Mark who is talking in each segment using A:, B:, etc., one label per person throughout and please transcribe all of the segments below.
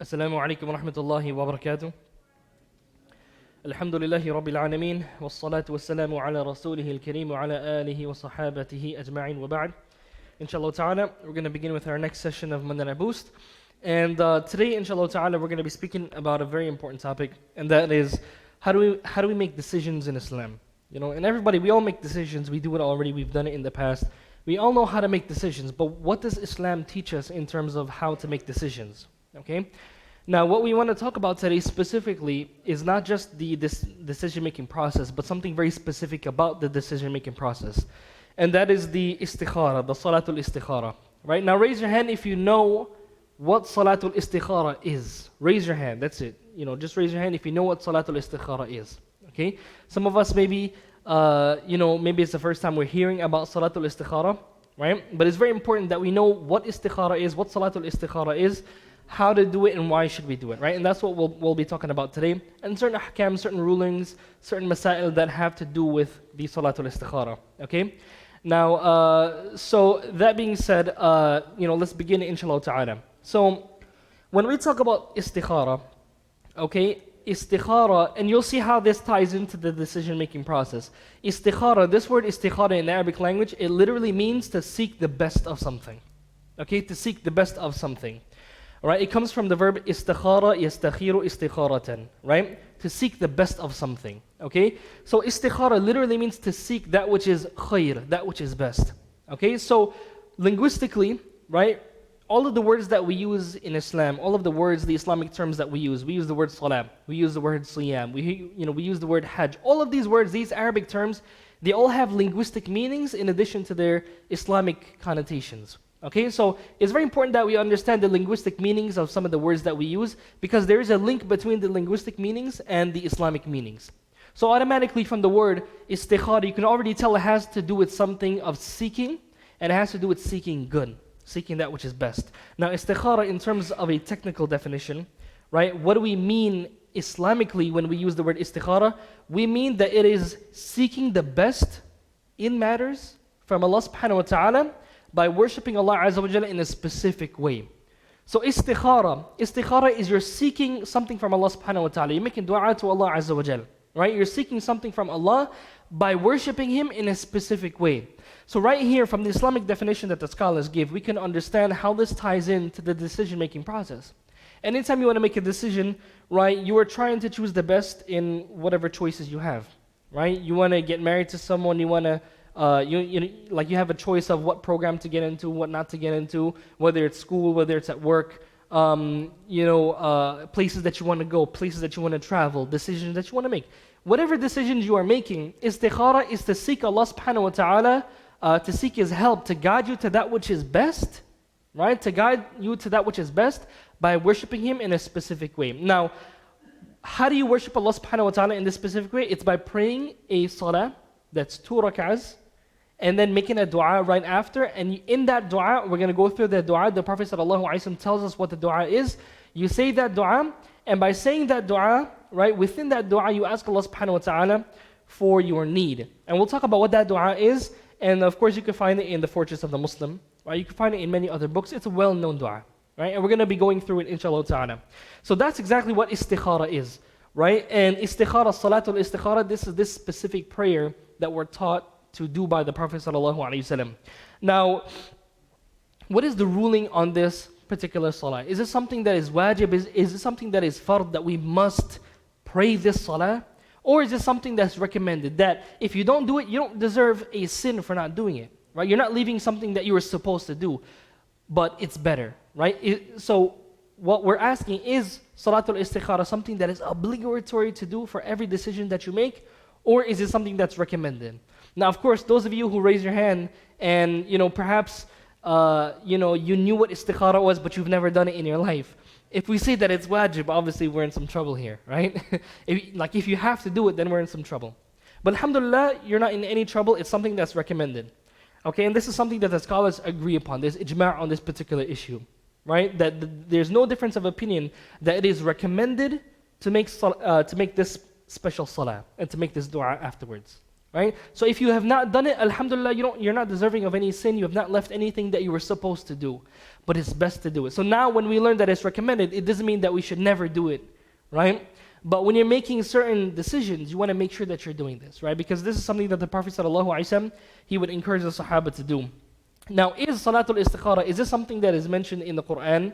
A: السلام عليكم ورحمة الله وبركاته. الحمد لله رب العالمين والصلاة والسلام على رسوله الكريم وعلى آله وصحابته أجمعين وبعد. Inshallah ta'ala, we're going to begin with our next session of Mandana Boost. And today, inshallah ta'ala, we're going to be speaking about a very important topic, and that is how do we make decisions in Islam? You know, and everybody, we all make decisions. We do it already. We've done it in the past. We all know how to make decisions, but what does Islam teach us in terms of how to make decisions? Okay? Now, what we want to talk about today specifically is not just this decision-making process, but something very specific about the decision-making process. And that is the istikhara, the salatul istikhara. Right? Now, raise your hand if you know what salatul istikhara is. Raise your hand, that's it. You know, just raise your hand if you know what salatul istikhara is. Okay? Some of us maybe, maybe it's the first time we're hearing about salatul istikhara, right? But it's very important that we know what istikhara is, what salatul istikhara is, how to do it, and why should we do it, right? And that's what we'll be talking about today. And certain ahkam, certain rulings, certain masail that have to do with the salatul istikhara, okay? Now, so that being said, let's begin inshallah ta'ala. So, when we talk about istikhara, okay, istikhara, and you'll see how this ties into the decision-making process. Istikhara, this word istikhara in the Arabic language, it literally means to seek the best of something. Okay, to seek the best of something. Right? It comes from the verb istikhara, yastakhiru istikharatan, right? To seek the best of something, okay? So istikhara literally means to seek that which is khair, that which is best, okay? So linguistically, right, all of the words that we use in Islam, all of the words, the Islamic terms that we use the word salam, we use the word siyam, we use the word hajj. All of these words, these Arabic terms, they all have linguistic meanings in addition to their Islamic connotations. Okay, so it's very important that we understand the linguistic meanings of some of the words that we use, because there is a link between the linguistic meanings and the Islamic meanings. So automatically from the word istikhara, you can already tell it has to do with something of seeking, and it has to do with seeking good, seeking that which is best. Now istikhara, in terms of a technical definition, right, what do we mean Islamically when we use the word istikhara? We mean that it is seeking the best in matters from Allah subhanahu wa ta'ala, by worshipping Allah Azza wa Jalla in a specific way. So istikhara is you're seeking something from Allah subhanahu wa ta'ala. You're making dua to Allah Azza wa Jalla, right? You're seeking something from Allah by worshipping Him in a specific way. So right here, from the Islamic definition that the scholars give, we can understand how this ties into the decision-making process. Anytime you want to make a decision, right, you are trying to choose the best in whatever choices you have, right? You want to get married to someone, you want to you have a choice of what program to get into, what not to get into, whether it's school, whether it's at work, places that you want to go, places that you want to travel, decisions that you want to make. Whatever decisions you are making, istikhara is to seek Allah subhanahu wa ta'ala, to seek His help, to guide you to that which is best, right? To guide you to that which is best by worshiping Him in a specific way. Now, how do you worship Allah subhanahu wa ta'ala in this specific way? It's by praying a salah that's 2 rak'ahs, and then making a dua right after. And in that dua, we're going to go through the dua. The Prophet ﷺ tells us what the dua is. You say that dua, and by saying that dua, right, within that dua, you ask Allah subhanahu wa ta'ala for your need. And we'll talk about what that dua is. And of course, you can find it in the Fortress of the Muslim. Right? You can find it in many other books. It's a well-known dua. Right? And we're going to be going through it, inshallah ta'ala. So that's exactly what istikhara is. Right? And istikhara, salatul istikhara, this is this specific prayer that we're taught to do by the Prophet ﷺ. Now, what is the ruling on this particular salah? Is it something that is wajib? Is it something that is fard, that we must pray this salah? Or is it something that's recommended, that if you don't do it, you don't deserve a sin for not doing it? Right? You're not leaving something that you were supposed to do, but it's better, right? So what we're asking, is salatul istikhara something that is obligatory to do for every decision that you make? Or is it something that's recommended? Now, of course, those of you who raise your hand and, perhaps, you knew what istikhara was, but you've never done it in your life. If we say that it's wajib, obviously we're in some trouble here, right? if you have to do it, then we're in some trouble. But alhamdulillah, you're not in any trouble. It's something that's recommended. Okay, and this is something that the scholars agree upon. There's ijma' on this particular issue, right? That there's no difference of opinion that it is recommended to make this special salah and to make this dua afterwards. right? So if you have not done it, alhamdulillah, you're not deserving of any sin. You have not left anything that you were supposed to do. But it's best to do it. So now when we learn that it's recommended, it doesn't mean that we should never do it, right? But when you're making certain decisions, you want to make sure that you're doing this, right? Because this is something that the Prophet ﷺ, he would encourage the Sahaba to do. Now, is Salatul Istikhara, is this something that is mentioned in the Quran?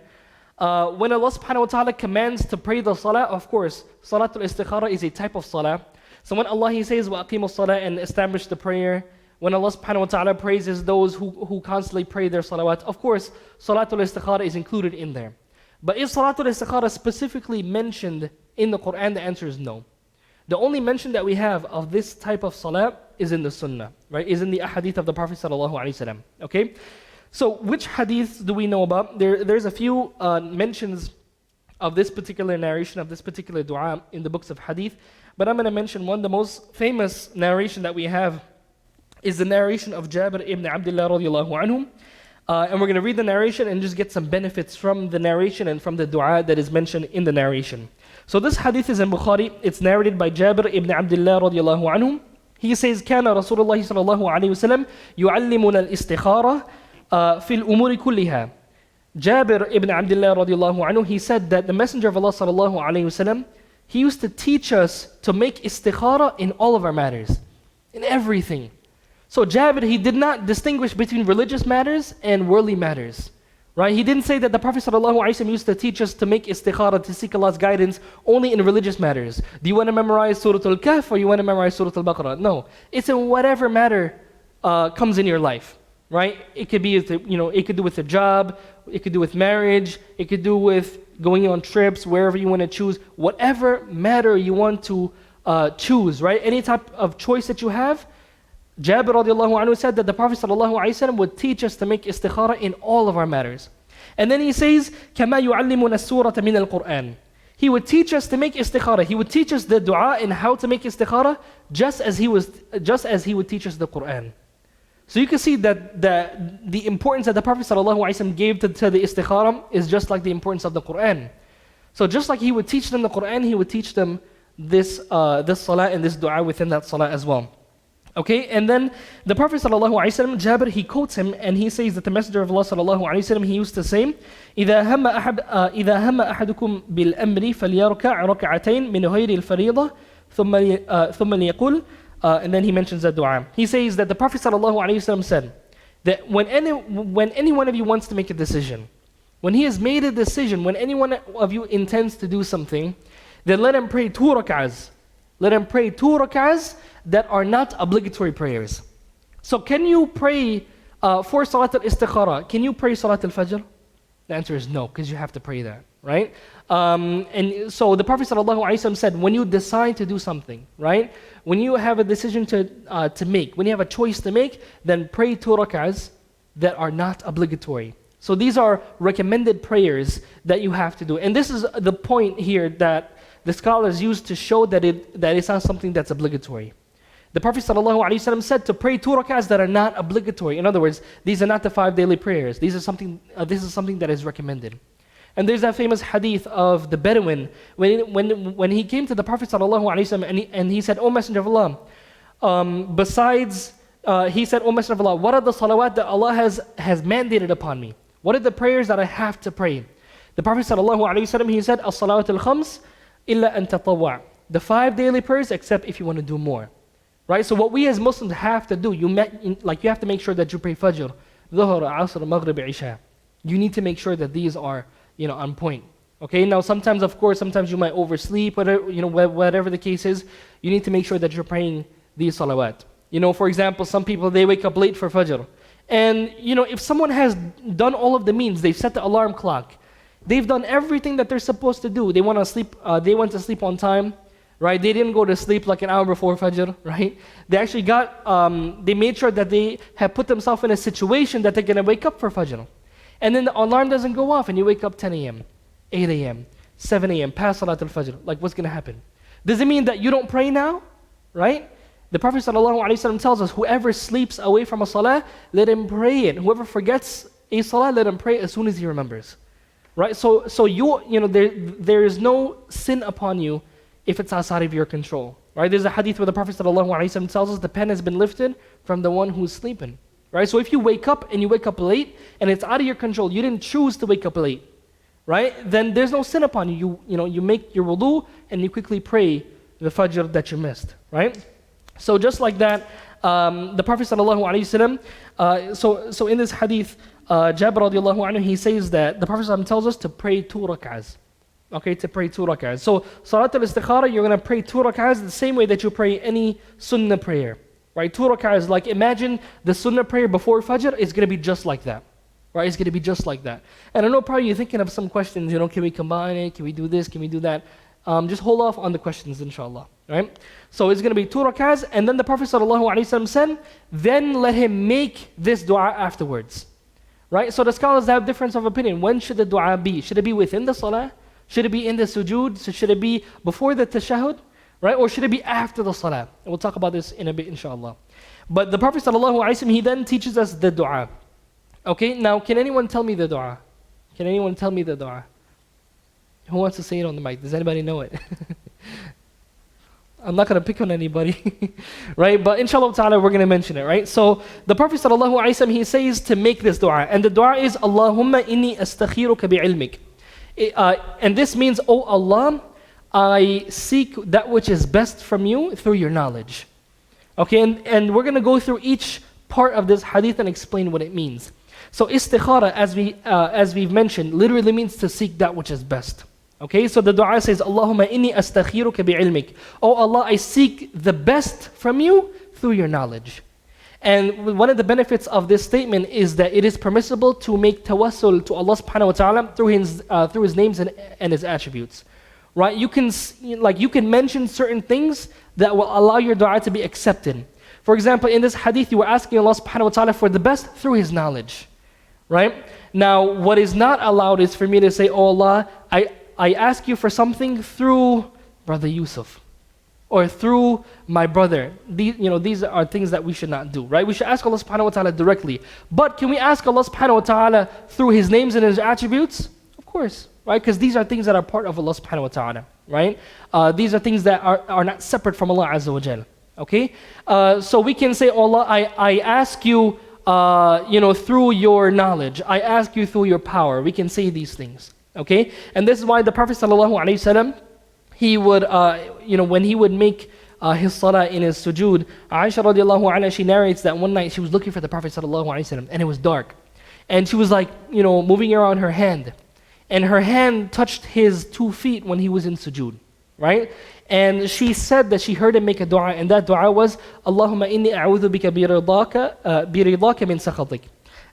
A: When Allah subhanahu wa ta'ala commands to pray the salah, of course, Salatul Istikhara is a type of salah. So when Allah He says, وَأَقِيمُوا الصَّلَاةَ and establish the prayer, when Allah subhanahu wa ta'ala praises those who constantly pray their salawat, of course, Salatul Istikhara is included in there. But is Salatul Istikhara specifically mentioned in the Quran? The answer is no. The only mention that we have of this type of salah is in the Sunnah, right? Is in the ahadith of the Prophet sallallahu alaihi wasallam. Okay? So which hadiths do we know about? There's a few mentions of this particular narration, of this particular dua in the books of hadith. But I'm going to mention one. The most famous narration that we have is the narration of Jabir ibn Abdullah radiallahu anhu. And we're going to read the narration and just get some benefits from the narration and from the dua that is mentioned in the narration. So this hadith is in Bukhari. It's narrated by Jabir ibn Abdullah radiallahu anhu. He says, كان رسول الله صلى الله عليه وسلم يعلمنا الاستخارة في الأمور كلها. Jabir ibn Abdullah radiallahu anhu, he said that the Messenger of Allah sallallahu alayhi wasallam, he used to teach us to make istikhara in all of our matters, in everything. So Jabir, he did not distinguish between religious matters and worldly matters. Right? He didn't say that the Prophet ﷺ used to teach us to make istikhara, to seek Allah's guidance only in religious matters. Do you want to memorize Surah Al-Kahf or you want to memorize Surah Al-Baqarah? No. It's in whatever matter comes in your life. Right? It could be, it could do with a job, it could do with marriage, it could do with going on trips, wherever you want to choose. Whatever matter you want to choose, right? Any type of choice that you have, Jabir radiallahu anhu said that the Prophet sallallahu alaihi wasallam would teach us to make istikhara in all of our matters. And then he says, كَمَا يُعَلِّمُنَا السُّورَةَ مِنَ الْقُرْآنِ. He would teach us to make istikhara. He would teach us the dua and how to make istikhara just as he would teach us the Quran. So you can see that the importance that the Prophet sallallahu alaihi wasallam gave to the istikhara is just like the importance of the Quran. So just like he would teach them the Quran, he would teach them this salah and this dua within that salah as well. Okay, and then the Prophet ﷺ, Jabir, he quotes him and he says that the Messenger of Allah ﷺ, he used to say, إِذَا هَمَّ أَحَدُكُمْ بِالْأَمْرِ فَلْيَرْكَعْ رَكْعَتَيْن مِنْ غَيْرِ الْفَرِيضَةِ ثُمَّ لِيَقُلْ and then he mentions the dua. He says that the Prophet ﷺ said that when any one of you wants to make a decision, when he has made a decision, when any one of you intends to do something, then let him pray 2 rak'ahs. Let him pray 2 rak'ahs that are not obligatory prayers. So can you pray for Salat al-Istikhara? Can you pray Salat al-Fajr? The answer is no, because you have to pray that, right? And so the Prophet ﷺ said, when you decide to do something, right? When you have a decision to make, when you have a choice to make, then pray 2 rak'ahs that are not obligatory. So these are recommended prayers that you have to do. And this is the point here that the scholars use to show that it's not something that's obligatory. The Prophet ﷺ said to pray 2 rak'ahs that are not obligatory. In other words, these are not the 5 daily prayers. This is something that is recommended. And there's that famous hadith of the Bedouin when he came to the Prophet ﷺ and he said, "O Messenger of Allah, he said, "O Messenger of Allah, what are the salawat that Allah has mandated upon me? What are the prayers that I have to pray?" The Prophet ﷺ, he said, "As-salawat al-khams illa an tatawwa." The 5 daily prayers, except if you want to do more. Right? So what we as Muslims have to do, you have to make sure that you pray Fajr, Dhuhr, Asr, Maghrib, Isha. You need to make sure that these are, on point. Okay? Now sometimes you might oversleep, whatever the case is, you need to make sure that you're praying these salawat. For example, some people, they wake up late for Fajr. And, if someone has done all of the means, they've set the alarm clock, they've done everything that they're supposed to do. They went to sleep on time. Right? They didn't go to sleep like an hour before Fajr, right? They actually they made sure that they have put themselves in a situation that they're going to wake up for Fajr. And then the alarm doesn't go off and you wake up 10 a.m., 8 a.m., 7 a.m., past Salat al-Fajr. Like what's going to happen? Does it mean that you don't pray now? Right? The Prophet ﷺ tells us, whoever sleeps away from a salah, let him pray it. Whoever forgets a salah, let him pray as soon as he remembers. Right? So there is no sin upon you if it's outside of your control. Right? There's a hadith where the Prophet ﷺ tells us the pen has been lifted from the one who's sleeping. Right? So if you wake up and you wake up late and it's out of your control, you didn't choose to wake up late, right? Then there's no sin upon you. You make your wudu and you quickly pray the fajr that you missed, right? So just like that, the Prophet ﷺ, so in this hadith, Jabir radiallahu anhu, he says that the Prophet ﷺ tells us to pray 2 rak'ahs. Okay, to pray 2 rak'ahs. So Salat al-Istikhara, you're going to pray 2 rak'ahs the same way that you pray any sunnah prayer. Right, 2 rak'ahs, like imagine the sunnah prayer before Fajr is going to be just like that. Right, it's going to be just like that. And I know probably you're thinking of some questions, can we combine it? Can we do this? Can we do that? Just hold off on the questions, inshallah. Right? So it's going to be 2 rak'ahs, and then the Prophet ﷺ said, then let him make this dua afterwards. Right? So the scholars have difference of opinion. When should the dua be? Should it be within the salah? Should it be in the sujood? So should it be before the tashahhud? Right? Or should it be after the salah? And we'll talk about this in a bit, inshallah. But the Prophet ﷺ, he then teaches us the dua. Okay, now can anyone tell me the dua? Can anyone tell me the dua? Who wants to say it on the mic? Does anybody know it? I'm not going to pick on anybody. Right? But inshallah ta'ala, we're going to mention it, right? So the Prophet ﷺ, he says to make this dua. And the dua is, Allahumma inni astakhiruka bi'ilmik. And this means, oh Allah, I seek that which is best from you through your knowledge. Okay, and we're going to go through each part of this hadith and explain what it means. So istikhara, as we've mentioned, literally means to seek that which is best. Okay, so the dua says, Allahumma inni astakhiruka bi'ilmik. Oh Allah, I seek the best from you through your knowledge. And one of the benefits of this statement is that it is permissible to make tawassul to Allah subhanahu wa ta'ala through his names and his attributes. Right? You can mention certain things that will allow your dua to be accepted. For example, in this hadith, you were asking Allah subhanahu wa ta'ala for the best through His knowledge. Right? Now, what is not allowed is for me to say, oh Allah, I ask you for something through Brother Yusuf. Or through my brother. These are things that we should not do. Right? We should ask Allah subhanahu wa ta'ala directly. But can we ask Allah subhanahu wa ta'ala through His names and His attributes? Of course. Right? Because these are things that are part of Allah subhanahu wa ta'ala. Right? These are things that are not separate from Allah Azza wa Jal. Okay? So we can say, oh Allah, I ask you, through your knowledge. I ask you through your power. We can say these things. Okay? And this is why the Prophet sallallahu alaihi wasallam, he would, when he would make his salah in his sujood, Aisha radiallahu anha, she narrates that one night she was looking for the Prophet sallallahu alaihi wasallam, and it was dark. And she was like, moving around her hand. And her hand touched his 2 feet when he was in sujood, right? And she said that she heard him make a dua, and that dua was, Allahumma inni a'udhu bika biridaka min sakhatik.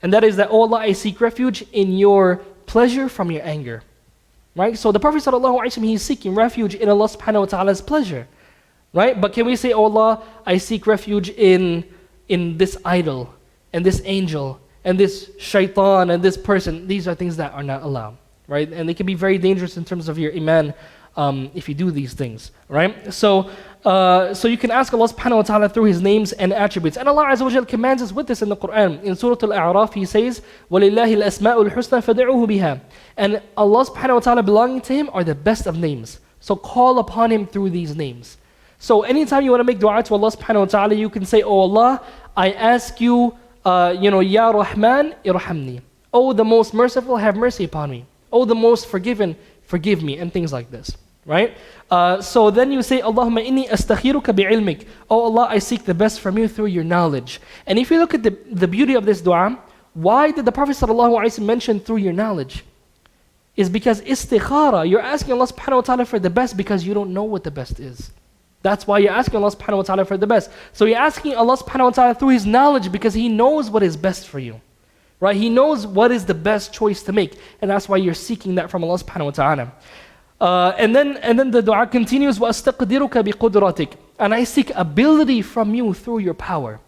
A: And that is that, oh Allah, I seek refuge in your pleasure from your anger. Right? So the Prophet ﷺ, he's seeking refuge in Allah subhanahu wa ta'ala's pleasure. Right? But can we say, oh Allah, I seek refuge in this idol, and this angel, and this shaitan, and this person? These are things that are not allowed. Right? And they can be very dangerous in terms of your iman if you do these things. Right? So you can ask Allah subhanahu wa ta'ala through His names and attributes. And Allah Azza wa Jal commands us with this in the Quran. In Surah Al-A'raf, He says, وَلِلَّهِ الْأَسْمَاءُ الْحُسْنَى فَدْعُوهُ بِهَا. And Allah subhanahu wa ta'ala belonging to Him are the best of names. So call upon Him through these names. So anytime you want to make dua to Allah subhanahu wa ta'ala, you can say, oh Allah, I ask you, Ya Rahman, irhamni. Oh, the most merciful, have mercy upon me. Oh, the most forgiven, forgive me, and things like this. Right? So then you say, Allahumma inni astakhiruka bi'ilmik. Oh Allah, I seek the best from you through your knowledge. And if you look at the beauty of this dua, why did the Prophet ﷺ mention through your knowledge? Is because istikhara, you're asking Allah subhanahu wa ta'ala for the best because you don't know what the best is. That's why you're asking Allah subhanahu wa ta'ala for the best. So you're asking Allah subhanahu wa ta'ala through His knowledge because He knows what is best for you. Right? He knows what is the best choice to make. And that's why you're seeking that from Allah subhanahu wa ta'ala. And then the dua continues, وَأَسْتَقْدِرُكَ بِقُدْرَتِكَ. And I seek ability from you through your power.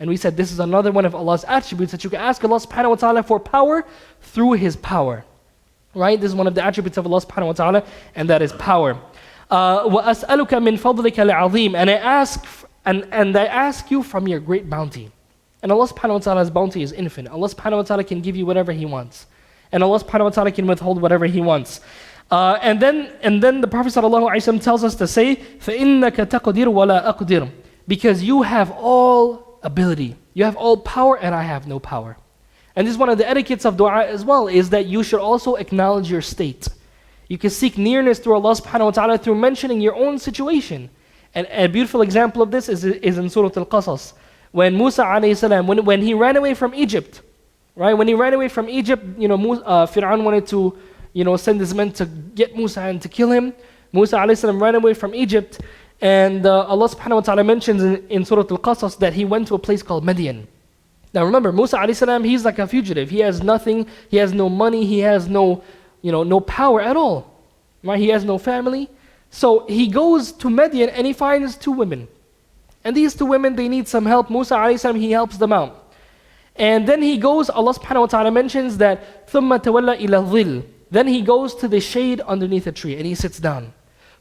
A: And we said this is another one of Allah's attributes, that you can ask Allah subhanahu wa ta'ala for power through His power. Right? This is one of the attributes of Allah subhanahu wa ta'ala, and that is power. وَأَسْأَلُكَ مِنْ فَضْلِكَ الْعَظِيمِ. And I ask you from your great bounty. And Allah subhanahu wa ta'ala's bounty is infinite. Allah subhanahu wa ta'ala can give you whatever He wants. And Allah subhanahu wa ta'ala can withhold whatever He wants. And then the Prophet ﷺ tells us to say, فَإِنَّكَ تَقْدِرُ وَلَا أَقْدِرُ, because you have all ability, you have all power, and I have no power. And this is one of the etiquettes of dua as well, is that you should also acknowledge your state. You can seek nearness through Allah subhanahu wa ta'ala through mentioning your own situation. And a beautiful example of this is in Surah Al-Qasas. When Musa alayhi salam, when he ran away from Egypt, right? When he ran away from Egypt, Fir'aun wanted to, send his men to get Musa and to kill him. Musa alayhi salam ran away from Egypt, and Allah subhanahu wa ta'ala mentions in Surah Al-Qasas that he went to a place called Madian. Now remember, Musa alayhi salam, he's like a fugitive. He has nothing, he has no money, he has no power at all. Right? He has no family. So he goes to Madian and he finds two women. And these two women, they need some help. Musa alayhi salam, he helps them out. And then he goes, Allah subhanahu wa ta'ala mentions that ثُمَّ تَوَلَّى إِلَى الظِّلِّ. Then he goes to the shade underneath a tree and he sits down.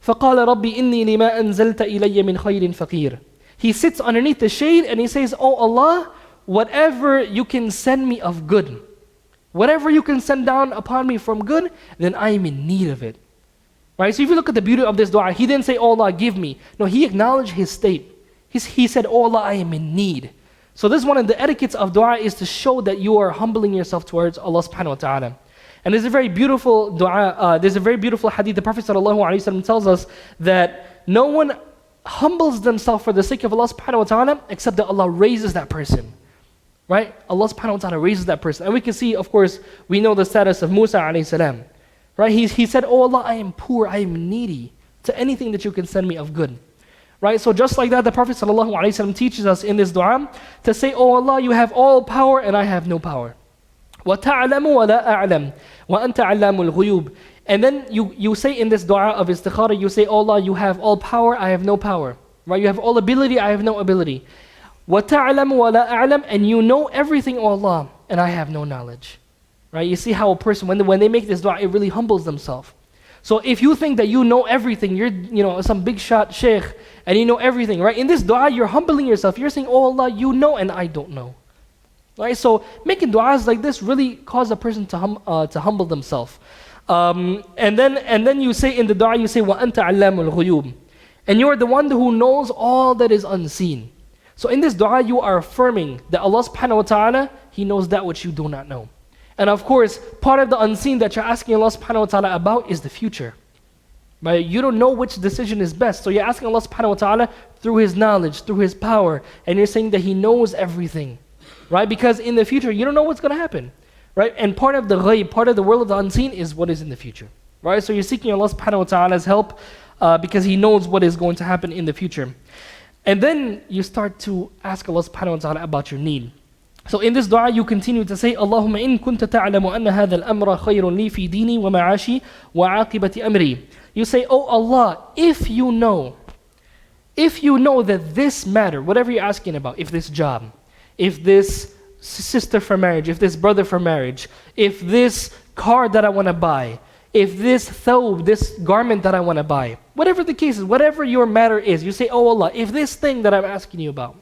A: فَقَالَ رَبِّ إِنِّي لِمَا أَنزَلْتَ إِلَيَّ مِنْ خَيْرٍ فَقِيرٌ. He sits underneath the shade and he says, Oh Allah, whatever you can send me of good, whatever you can send down upon me from good, then I am in need of it. Right? So if you look at the beauty of this dua, he didn't say, Oh Allah, give me. No, he acknowledged his state. He said, Oh Allah, I am in need. So this is one of the etiquettes of dua, is to show that you are humbling yourself towards Allah subhanahu wa ta'ala. And there's a very beautiful dua, there's a very beautiful hadith. The Prophet ﷺ tells us that no one humbles themselves for the sake of Allah subhanahu wa ta'ala except that Allah raises that person. Right? Allah subhanahu wa ta'ala raises that person. And we can see, of course, we know the status of Musa alayhi salam. Right? He said, Oh Allah, I am poor, I am needy to anything that you can send me of good. Right? So just like that, the Prophet ﷺ teaches us in this dua to say, Oh Allah, you have all power and I have no power. وَتَعْلَمُ وَلَا أَعْلَمُ وَأَنْتَ عَلَّامُ الْغُيُوبِ. And then you say in this dua of istikhara, you say, Oh Allah, you have all power, I have no power. Right? You have all ability, I have no ability. وَتَعْلَمُ وَلَا أَعْلَمُ. And you know everything, O Allah, and I have no knowledge. Right? You see how a person, when they make this dua, it really humbles themselves. So if you think that you know everything, you're some big shot sheikh, and you know everything, right? In this dua, you're humbling yourself. You're saying, Oh Allah, you know and I don't know. Right? So making du'as like this really cause a person to humble themselves. And then you say in the dua, you say, وَأَنْتَ عَلَّامُ الْغُيُوبِ. And you are the one who knows all that is unseen. So in this dua, you are affirming that Allah subhanahu wa ta'ala, He knows that which you do not know. And of course, part of the unseen that you're asking Allah subhanahu wa ta'ala about is the future. Right? You don't know which decision is best. So you're asking Allah subhanahu wa ta'ala through His knowledge, through His power, and you're saying that He knows everything. Right? Because in the future, you don't know what's going to happen. Right? And part of the ghaib, part of the world of the unseen is what is in the future. Right? So you're seeking Allah subhanahu wa ta'ala's help because He knows what is going to happen in the future. And then you start to ask Allah subhanahu wa ta'ala about your need. So in this dua, you continue to say, Allahumma in kunta ta'lamu anna hadha al-amra khayrun li fi dini wa ma'ashi wa aqibati amri. You say, Oh Allah, if you know that this matter, whatever you're asking about, if this job, if this sister for marriage, if this brother for marriage, if this car that I want to buy, if this thawb, this garment that I want to buy, whatever the case is, whatever your matter is, you say, Oh Allah, if this thing that I'm asking you about,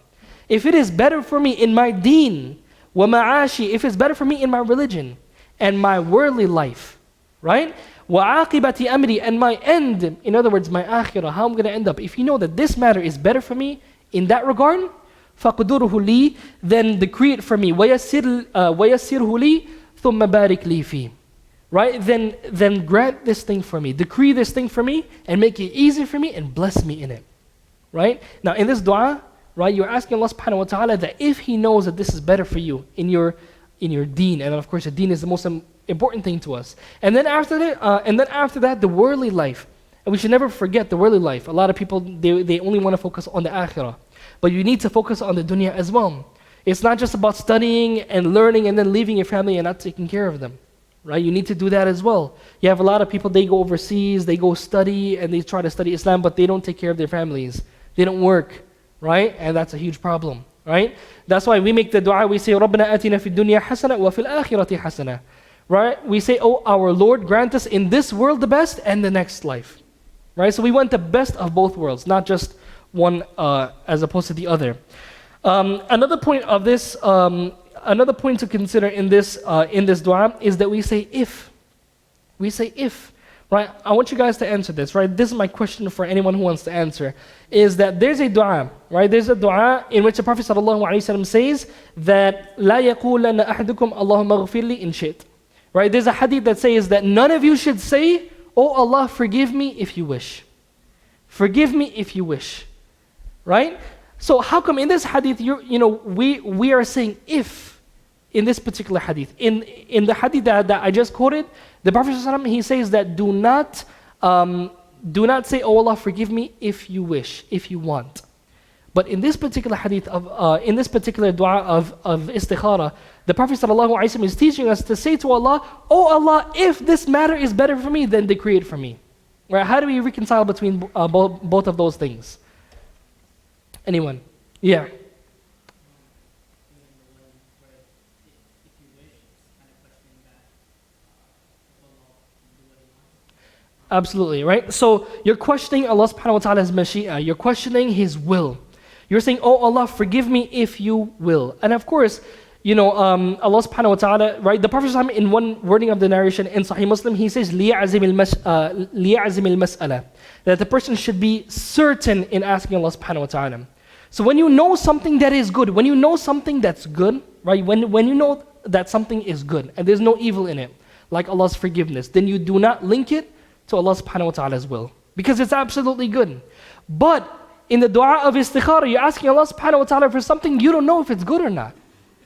A: if it is better for me in my deen, wa ma'ashi, if it's better for me in my religion and my worldly life, right? Wa aqibati amri, and my end, in other words, my akhirah, how I'm going to end up. If you know that this matter is better for me in that regard, فَقْدُرْهُ لِي, then decree it for me. وَيَسِّرْهُ لِي ثُمَّ بَارِكْ لِي فِي. Right? Then grant this thing for me. Decree this thing for me and make it easy for me and bless me in it. Right? Now in this dua, right, you're asking Allah subhanahu wa ta'ala that if He knows that this is better for you in your deen, and of course the deen is the most important thing to us. And then after that, the worldly life. And we should never forget the worldly life. A lot of people, they only want to focus on the akhirah. But you need to focus on the dunya as well. It's not just about studying and learning and then leaving your family and not taking care of them. Right? You need to do that as well. You have a lot of people, they go overseas, they go study, and they try to study Islam, but they don't take care of their families. They don't work. Right? And that's a huge problem. Right? That's why we make the dua, we say, رَبَّنَا آتِنَا فِي الدُّنْيَا حَسَنَةً وَفِي الْآخِرَةِ حَسَنَةً. Right? We say, Oh, our Lord, grant us in this world the best and the next life. Right? So we want the best of both worlds, not just one as opposed to the other. Another point of this, another point to consider in this dua is that we say if. We say if. Right? I want you guys to answer this, right? This is my question for anyone who wants to answer, is that there's a dua, right? There's a dua in which the Prophet ﷺ says that لا يقولن أحدكم اللهم اغفر لي إن شئت. Right? There's a hadith that says that none of you should say, "Oh Allah, forgive me if you wish." Forgive me if you wish. Right? So how come in this hadith, we are saying if in this particular hadith. In the hadith that I just quoted, the Prophet ﷺ, he says that do not say, "Oh Allah, forgive me if you wish, if you want." But in this particular hadith in this particular dua of istikhara, the Prophet ﷺ is teaching us to say to Allah, "Oh Allah, if this matter is better for me, then decree it for me." Right? How do we reconcile between both of those things? Anyone? Yeah. Absolutely, right? So you're questioning Allah subhanahu wa ta'ala's mashi'ah. You're questioning His will. You're saying, "Oh Allah, forgive me if you will." And of course, Allah subhanahu wa ta'ala, right? The Prophet ﷺ, in one wording of the narration in Sahih Muslim, he says, لِيَعْزِمِ الْمَسْأَلَةِ, that the person should be certain in asking Allah subhanahu wa ta'ala. So when you know something that is good, when you know something that's good, right? When you know that something is good and there's no evil in it, like Allah's forgiveness, then you do not link it to Allah subhanahu wa ta'ala's will, because it's absolutely good. But in the dua of istikhara, you're asking Allah subhanahu wa ta'ala for something you don't know if it's good or not.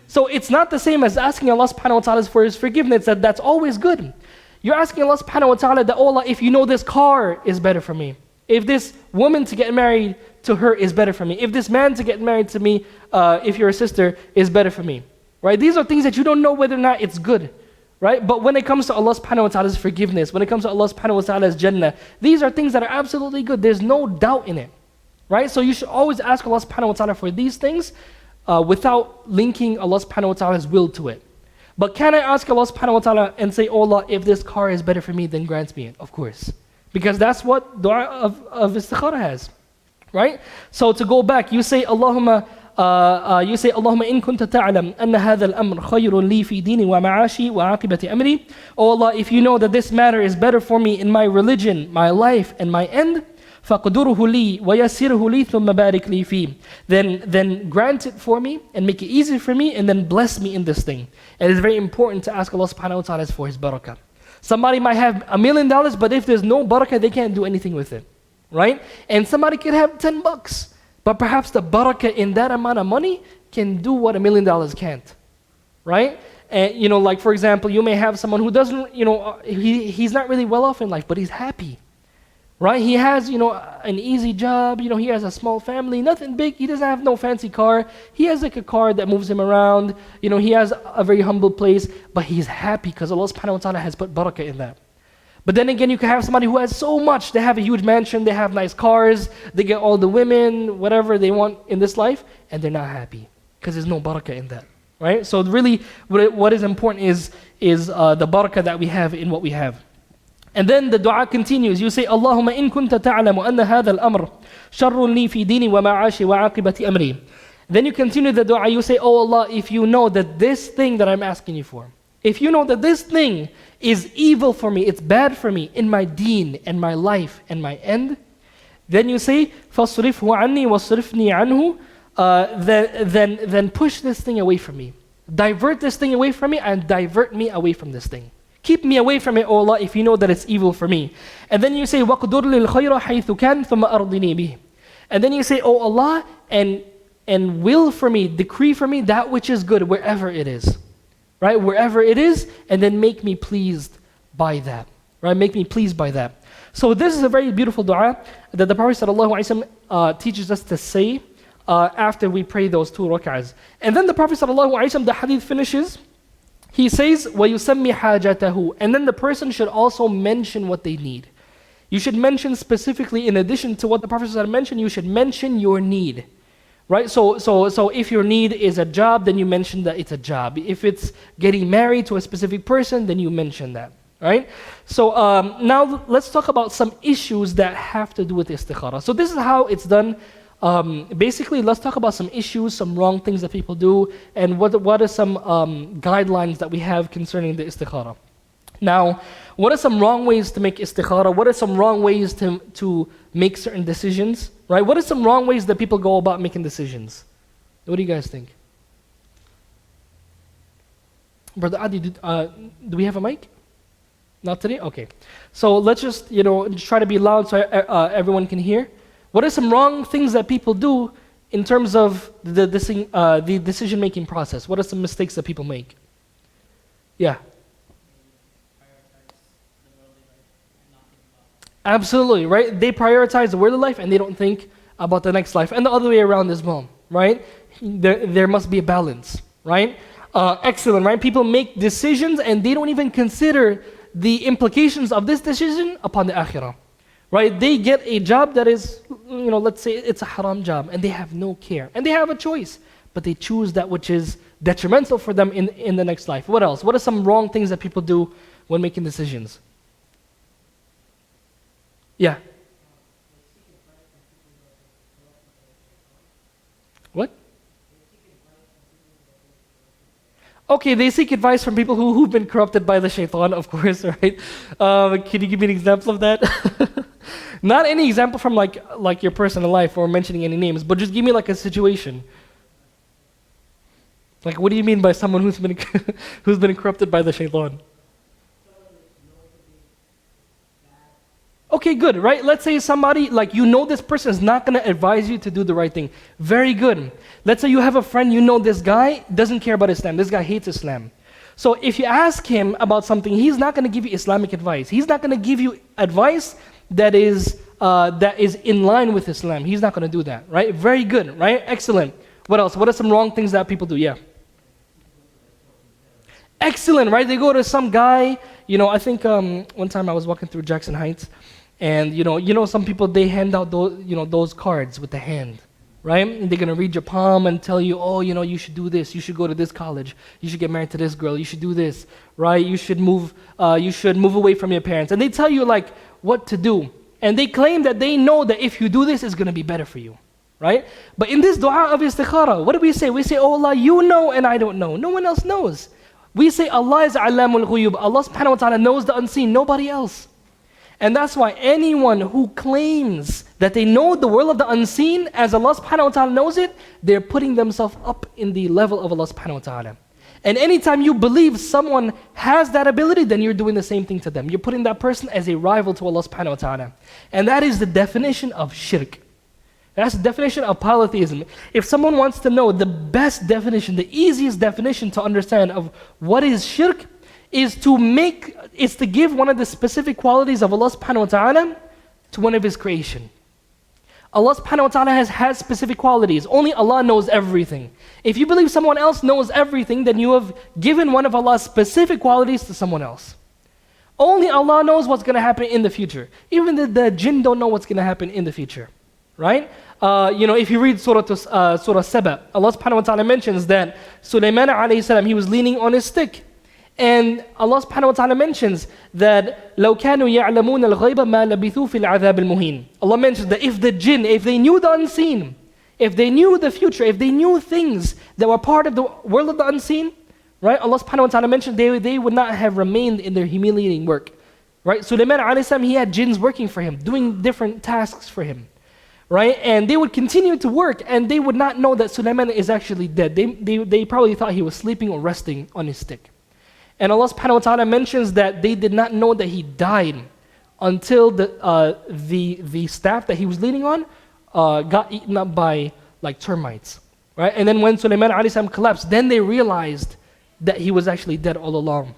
A: So it's not the same as asking Allah subhanahu wa ta'ala for His forgiveness, that's always good. You're asking Allah subhanahu wa ta'ala that, "Oh Allah, if you know this car is better for me, if this woman to get married to her is better for me, if this man to get married to me, if you're a sister, is better for me." Right? These are things that you don't know whether or not it's good. Right? But when it comes to Allah subhanahu wa ta'ala's forgiveness, when it comes to Allah subhanahu wa ta'ala's Jannah, these are things that are absolutely good. There's no doubt in it. Right? So you should always ask Allah subhanahu wa ta'ala for these things without linking Allah subhanahu wa ta'ala's will to it. But can I ask Allah subhanahu wa ta'ala and say, "Oh Allah, if this car is better for me, then grant me it"? Of course. Because that's what dua of istikhara has. Right? So to go back, you say, Allahumma in kunta ta'lam anna hadha al-amr khayrun li fi dini wa ma'ashi wa aqibati amri. Oh Allah, if you know that this matter is better for me in my religion, my life, and my end, فَقْدُرُهُ لِي وَيَسِّرْهُ لِي ثُمَّ بَارِكْ لِي فِيهِ. Then grant it for me and make it easy for me and then bless me in this thing. And it's very important to ask Allah subhanahu wa ta'ala for His barakah. Somebody might have $1 million, but if there's no barakah, they can't do anything with it. Right? And somebody could have $10, but perhaps the barakah in that amount of money can do what $1 million can't. Right? And like for example, you may have someone who doesn't, he's not really well off in life, but he's happy. Right? He has, an easy job, he has a small family, nothing big, he doesn't have no fancy car. He has like a car that moves him around, he has a very humble place, but he's happy because Allah subhanahu wa ta'ala has put barakah in that. But then again, you can have somebody who has so much, they have a huge mansion, they have nice cars, they get all the women, whatever they want in this life, and they're not happy because there's no barakah in that. Right? So really, what is important is the barakah that we have in what we have. And then the dua continues. You say, Allahumma in kunta ta'lamu anna hadha al-amr sharrun li fi dini wa ma'ashi wa aqibati amri. Then you continue the dua. You say, "Oh Allah, if you know that this thing that I'm asking you for, if you know that this thing is evil for me, it's bad for me in my deen and my life and my end," then you say, فَصْرِفْهُ عَنِّي وَصْرِفْنِي عَنْهُ. Then push this thing away from me. Divert this thing away from me and divert me away from this thing. Keep me away from it, O Allah, if you know that it's evil for me. And then you say, وَقْدُرْ لِلْخَيْرَ حَيْثُ كَانْ ثُمَّ أَرْضِنِي بِهِ. And then you say, "Oh Allah, and will for me, decree for me that which is good wherever it is." Right? Wherever it is, and then make me pleased by that. Right? Make me pleased by that. So this is a very beautiful dua that the Prophet ﷺ teaches us to say after we pray those 2 rak'ahs. And then the Prophet ﷺ, the hadith finishes, he says, وَيُسَمِّ حَاجَتَهُ. And then the person should also mention what they need. You should mention specifically, in addition to what the Prophet ﷺ mentioned, you should mention your need. Right? So if your need is a job, then you mention that it's a job. If it's getting married to a specific person, then you mention that. Right? So now let's talk about some issues that have to do with istikhara. So this is how it's done. Basically, let's talk about some issues, some wrong things that people do, and what are some guidelines that we have concerning the istikhara. Now, what are some wrong ways to make istikhara? What are some wrong ways to make certain decisions? Right? What are some wrong ways that people go about making decisions? What do you guys think? Brother Adi, do we have a mic? Not today? Okay. So let's just, just try to be loud so everyone can hear. What are some wrong things that people do in terms of the decision-making process? What are some mistakes that people make? Yeah. Absolutely, right? They prioritize the worldly life and they don't think about the next life. And the other way around as well, right? There must be a balance, right? Excellent, right? People make decisions and they don't even consider the implications of this decision upon the akhirah, right? They get a job that is, let's say it's a haram job and they have no care. And they have a choice, but they choose that which is detrimental for them in the next life. What else? What are some wrong things that people do when making decisions? Yeah. What? Okay, they seek advice from people who've been corrupted by the shaitan, of course, right? Can you give me an example of that? Not any example from like your personal life or mentioning any names, but just give me like a situation. Like, what do you mean by someone who's been who's been corrupted by the shaitan? Okay, good, right? Let's say somebody, this person is not going to advise you to do the right thing. Very good. Let's say you have a friend, this guy doesn't care about Islam. This guy hates Islam. So if you ask him about something, he's not going to give you Islamic advice. He's not going to give you advice that is in line with Islam. He's not going to do that, right? Very good, right? Excellent. What else? What are some wrong things that people do? Yeah. Excellent, right? They go to some guy, I think one time I was walking through Jackson Heights, and some people, they hand out those cards with the hand, right? And they're gonna read your palm and tell you, oh, you should do this, you should go to this college, you should get married to this girl, you should do this, right? You should move away from your parents. And they tell you what to do. And they claim that they know that if you do this, it's gonna be better for you, right? But in this dua of istikhara, what do we say? We say, oh Allah, you know and I don't know. No one else knows. We say Allah is alamul ghuyub. Allah subhanahu wa ta'ala knows the unseen, nobody else. And that's why anyone who claims that they know the world of the unseen as Allah subhanahu wa ta'ala knows it, they're putting themselves up in the level of Allah subhanahu wa ta'ala. And anytime you believe someone has that ability, then you're doing the same thing to them. You're putting that person as a rival to Allah subhanahu wa ta'ala. And that is the definition of shirk. That's the definition of polytheism. If someone wants to know the best definition, the easiest definition to understand of what is shirk, is to give one of the specific qualities of Allah subhanahu wa ta'ala to one of His creation. Allah subhanahu wa ta'ala has specific qualities. Only Allah knows everything. If you believe someone else knows everything, then you have given one of Allah's specific qualities to someone else. Only Allah knows what's going to happen in the future. Even the jinn don't know what's going to happen in the future. Right? If you read Surah Saba, Allah subhanahu wa ta'ala mentions that Sulaiman alayhi salam, he was leaning on his stick. And Allah subhanahu wa ta'ala mentions that لَوْ كَانُوا يَعْلَمُونَ الْغَيْبَ مَا لَبِثُوا فِي الْعَذَابِ الْمُهِينِ. Allah mentions that if the jinn, if they knew the unseen, if they knew the future, if they knew things that were part of the world of the unseen, right? Allah subhanahu wa ta'ala mentioned they would not have remained in their humiliating work. Right? Sulaiman alayhi salam, he had jinns working for him, doing different tasks for him. Right? And they would continue to work and they would not know that Sulaiman is actually dead. They probably thought he was sleeping or resting on his stick. And Allah subhanahu wa ta'ala mentions that they did not know that he died until the staff that he was leaning on got eaten up by termites. Right? And then when Sulaiman alayhi salam collapsed, then they realized that he was actually dead all along.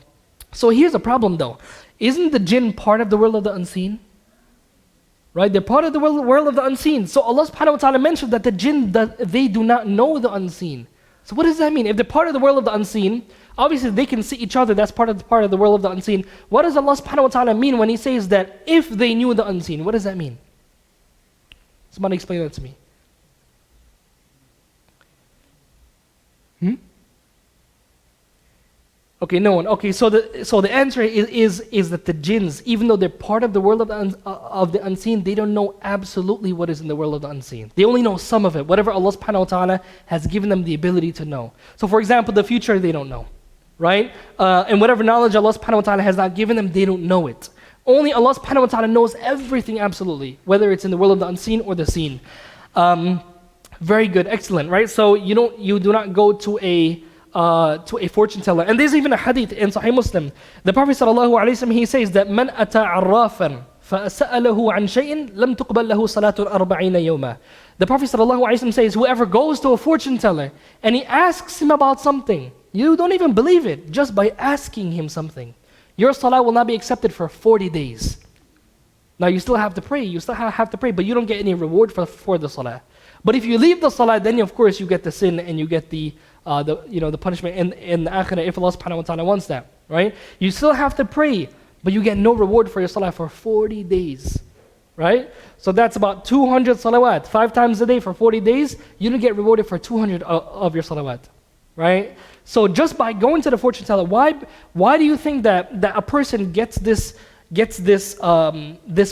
A: So here's a problem though. Isn't the jinn part of the world of the unseen? Right? They're part of the world of the unseen. So Allah subhanahu wa ta'ala mentioned that the jinn, they do not know the unseen. So what does that mean? If they're part of the world of the unseen, obviously they can see each other, that's part of the world of the unseen. What does Allah subhanahu wa ta'ala mean when He says that if they knew the unseen? What does that mean? Somebody explain that to me. Okay, no one. Okay, so the answer is that the jinns, even though they're part of the world of the unseen, they don't know absolutely what is in the world of the unseen. They only know some of it, whatever Allah subhanahu wa ta'ala has given them the ability to know. So for example, the future they don't know. right? And whatever knowledge Allah subhanahu wa ta'ala has not given them, they don't know it. Only Allah subhanahu wa ta'ala knows everything absolutely, whether it's in the world of the unseen or the seen. Very good, excellent, right? So you do not go to a fortune teller. And there's even a hadith in Sahih Muslim. The Prophet sallallahu alaihi wasallam, he says that man ata arrafan فَأَسَأَلَهُ عَنْ شَيْءٍ لَمْ تُقْبَلْ لَهُ صَلَاةٌ أَرْبَعِينَ يَوْمًا. The Prophet ﷺ says, whoever goes to a fortune teller and he asks him about something, you don't even believe it, just by asking him something, your salah will not be accepted for 40 days. Now you still have to pray, but you don't get any reward for the salah. But if you leave the salah, then of course you get the sin and you get the punishment in the akhirah if Allah subhanahu wa ta'ala wants that, right? You still have to pray, but you get no reward for your salah for 40 days, right? So that's about 200 salawat, 5 times a day for 40 days, you don't get rewarded for 200 of your salawat, right? So just by going to the fortune teller, why do you think that a person gets this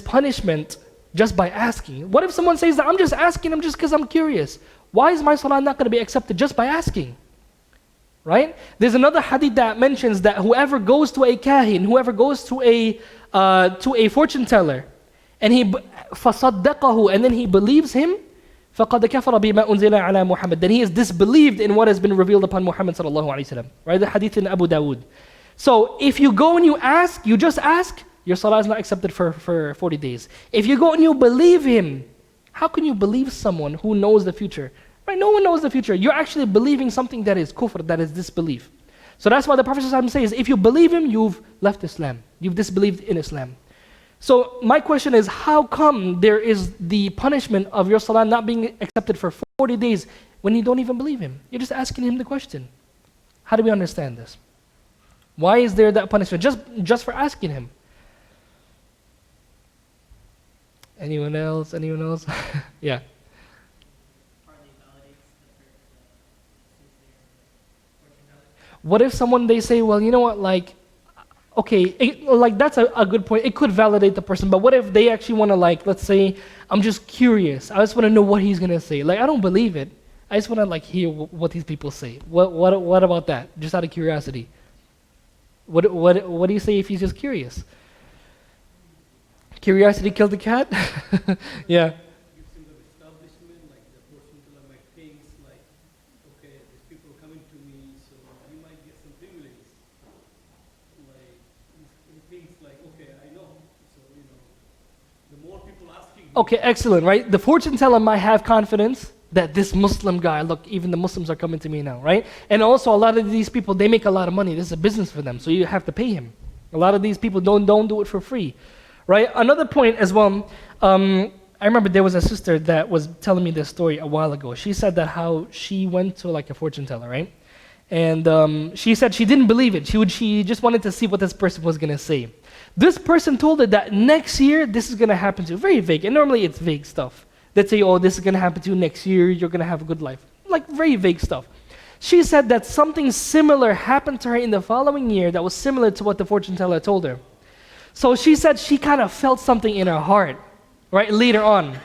A: punishment just by asking? What if someone says that I'm just asking him just because I'm curious? Why is my salah not going to be accepted just by asking? Right? There's another hadith that mentions that whoever goes to a kahin, whoever goes to a fortune teller, and he فَصَدَّقَهُ, and then he believes him, فَقَدْ كَفَرَ بِمَا أُنزِلَ عَلَى مُحَمَّدٍ, then he is disbelieved in what has been revealed upon Muhammad sallallahu alaihi wasallam. Right? The hadith in Abu Dawood. So if you go and you just ask, your salah is not accepted for 40 days. If you go and you believe him, how can you believe someone who knows the future? Right? No one knows the future. You're actually believing something that is kufr, that is disbelief. So that's why the Prophet ﷺ says, if you believe him, you've left Islam. You've disbelieved in Islam. So my question is, how come there is the punishment of your salah not being accepted for 40 days when you don't even believe him? You're just asking him the question. How do we understand this? Why is there that punishment? Just for asking him. Anyone else? Yeah. What if someone, they say, well, you know what, like, okay, that's a good point. It could validate the person, but what if they actually want to, like, let's say, I'm just curious. I just want to know what he's going to say. Like, I don't believe it. I just want to, like, hear what these people say. What about that? Just out of curiosity. What do you say if he's just curious? Curiosity killed the cat? Yeah. Okay, excellent, right? The fortune teller might have confidence that this Muslim guy, look, even the Muslims are coming to me now, right? And also a lot of these people, they make a lot of money. This is a business for them, so you have to pay him. A lot of these people don't do it for free, right? Another point as well, I remember there was a sister that was telling me this story a while ago. She said that how she went to like a fortune teller, right? And she said she didn't believe it. She just wanted to see what this person was going to say. This person told her that next year, this is going to happen to you. Very vague. And normally it's vague stuff. They say, oh, this is going to happen to you next year. You're going to have a good life. Like very vague stuff. She said that something similar happened to her in the following year that was similar to what the fortune teller told her. So she said she kind of felt something in her heart, right, later on.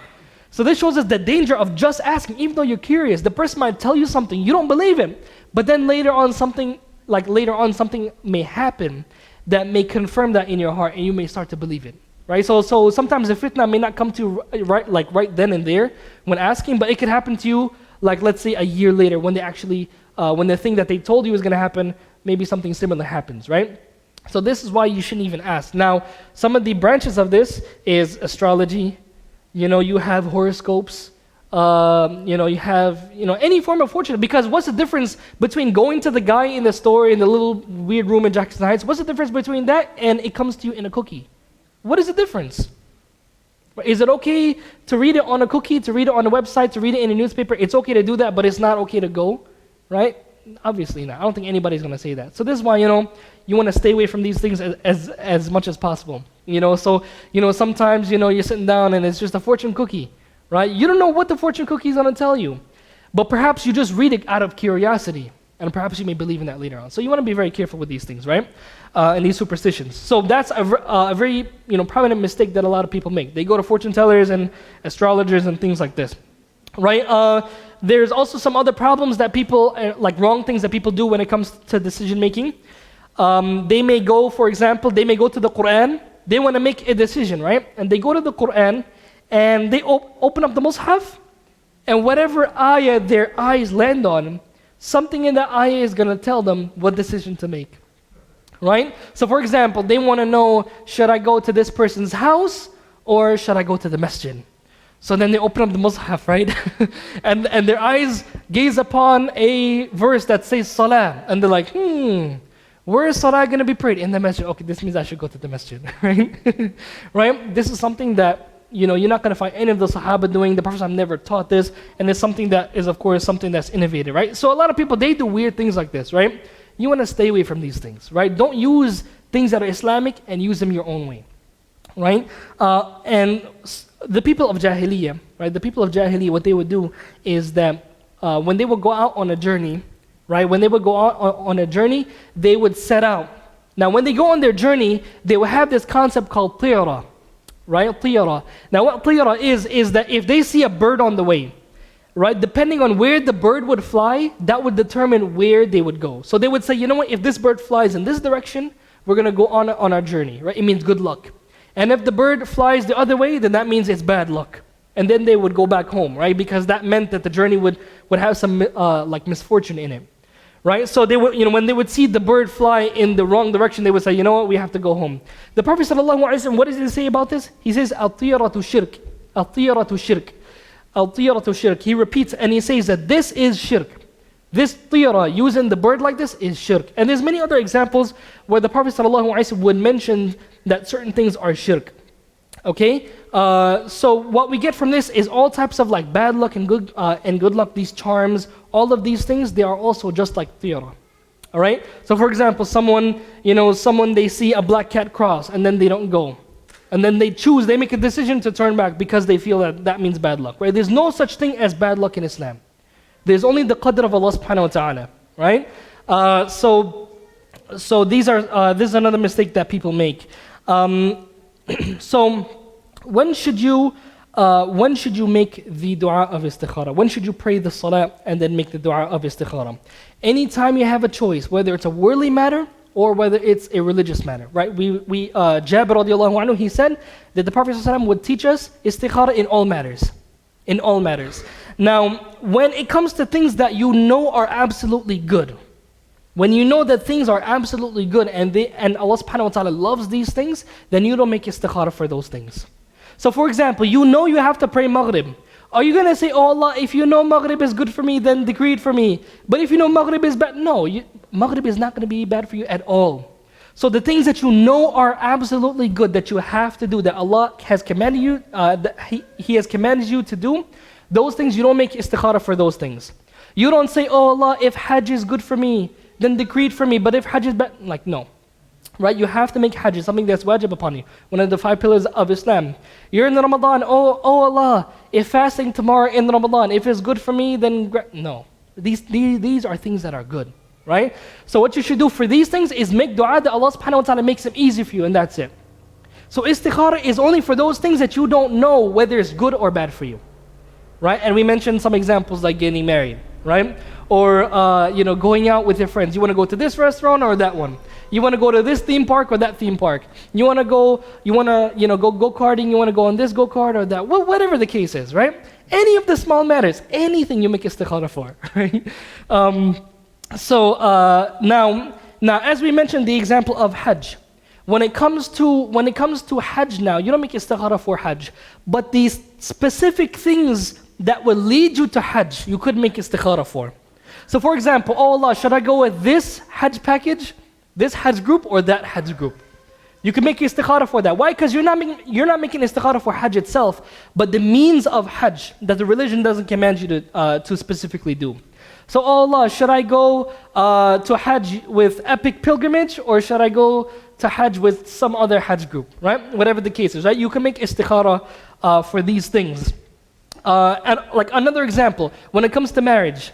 A: So this shows us the danger of just asking, even though you're curious. The person might tell you something, you don't believe him. But then later on something may happen that may confirm that in your heart, and you may start to believe it, right? So sometimes the fitna may not come to you right then and there when asking, but it could happen to you, like let's say a year later when when the thing that they told you is going to happen, maybe something similar happens, right? So this is why you shouldn't even ask. Now, some of the branches of this is astrology. You have horoscopes. You have any form of fortune, because what's the difference between going to the guy in the store in the little weird room in Jackson Heights? What's the difference between that and it comes to you in a cookie? What is the difference? Is it okay to read it on a cookie, to read it on a website, to read it in a newspaper? It's okay to do that, but it's not okay to go, right? Obviously not. I don't think anybody's going to say that. So this is why you want to stay away from these things as much as possible. Sometimes you're sitting down and it's just a fortune cookie. Right? You don't know what the fortune cookie is going to tell you. But perhaps you just read it out of curiosity. And perhaps you may believe in that later on. So you want to be very careful with these things, right? And these superstitions. So that's a very prominent mistake that a lot of people make. They go to fortune tellers and astrologers and things like this. right? There's also some other problems that people, like wrong things that people do when it comes to decision making. They may go, for example, they may go to the Quran. They want to make a decision, right? And they go to the Quran and they open up the Mus'haf, and whatever ayah their eyes land on, something in that ayah is going to tell them what decision to make, right? So for example, they want to know, should I go to this person's house or should I go to the Masjid? So then they open up the Mus'haf, right? and their eyes gaze upon a verse that says Salah, and they're like, where is Salah going to be prayed? In the Masjid. Okay, this means I should go to the Masjid, right? Right? This is something that, you're not going to find any of the Sahaba doing. The Prophet never taught this, and it's something that is, of course, something that's innovative, right? So a lot of people, they do weird things like this, right? You want to stay away from these things, right? Don't use things that are Islamic and use them your own way, right? And the people of Jahiliyyah, right? The people of Jahiliyyah, what they would do is that when they would go out on a journey, right? When they would go out on a journey, they would set out. Now, when they go on their journey, they will have this concept called tiyara, right? Tiyara. Now, what tiyara is that if they see a bird on the way, right? Depending on where the bird would fly, that would determine where they would go. So they would say, you know what? If this bird flies in this direction, we're going to go on our journey, right? It means good luck. And if the bird flies the other way, then that means it's bad luck. And then they would go back home, right? Because that meant that the journey would have some like misfortune in it, right? So they would, when they would see the bird fly in the wrong direction, they would say, you know what, we have to go home. The Prophet ﷺ, what does he say about this? He says, al-tiyaratu shirk, al-tiyaratu shirk, al-tiyaratu shirk. He repeats and he says that this is shirk. This tiyara, using the bird like this, is shirk. And there's many other examples where the Prophet ﷺ would mention that certain things are shirk. Okay? So what we get from this is all types of like bad luck and good luck, these charms, all of these things, they are also just like tiyara. Alright? So for example, someone they see a black cat cross and then they don't go. And then they make a decision to turn back because they feel that means bad luck. Right? There's no such thing as bad luck in Islam. There's only the qadr of Allah subhanahu wa ta'ala, right? So this is another mistake that people make. So when should you make the dua of istikhara? When should you pray the salah and then make the dua of istikhara? Anytime you have a choice, whether it's a worldly matter or whether it's a religious matter, right? Jabir radiallahu anhu, he said that the Prophet ﷺ would teach us istikhara in all matters. In all matters. Now, when it comes to things that you know are absolutely good, when you know that things are absolutely good and Allah subhanahu wa ta'ala loves these things, then you don't make istikhara for those things. So for example, you have to pray Maghrib. Are you going to say, oh Allah, if you know Maghrib is good for me, then decree it for me. But if you know Maghrib is bad, no, Maghrib is not going to be bad for you at all. So the things that you know are absolutely good that you have to do, that Allah has commanded you, that He has commanded you to do, those things you don't make istikhara for those things. You don't say, oh Allah, if Hajj is good for me, then decree it for me. But if Hajj is bad, like no. Right? You have to make Hajj, something that's wajib upon you. One of the 5 pillars of Islam. You're in Ramadan, oh Allah, if fasting tomorrow in Ramadan, if it's good for me, then no. These are things that are good. Right? So what you should do for these things is make dua that Allah subhanahu wa ta'ala makes them easy for you, and that's it. So istikhara is only for those things that you don't know whether it's good or bad for you. Right? And we mentioned some examples like getting married, right? Or going out with your friends. You want to go to this restaurant or that one? You want to go to this theme park or that theme park? You want to go go-karting, you want to go on this go-kart or that, whatever the case is, right? Any of the small matters, anything you make istikhara for, right? Now as we mentioned the example of Hajj, when it comes to Hajj now, you don't make istikhara for Hajj, but these specific things that will lead you to Hajj, you could make istikhara for. So for example, oh Allah, should I go with this Hajj package, this Hajj group, or that Hajj group? You can make istikhara for that. Why? Because you're not making istikhara for Hajj itself, but the means of Hajj that the religion doesn't command you to specifically do. So, oh Allah, should I go to Hajj with epic pilgrimage, or should I go to Hajj with some other Hajj group, right? Whatever the case is, right? You can make istikhara for these things. And like another example, when it comes to marriage,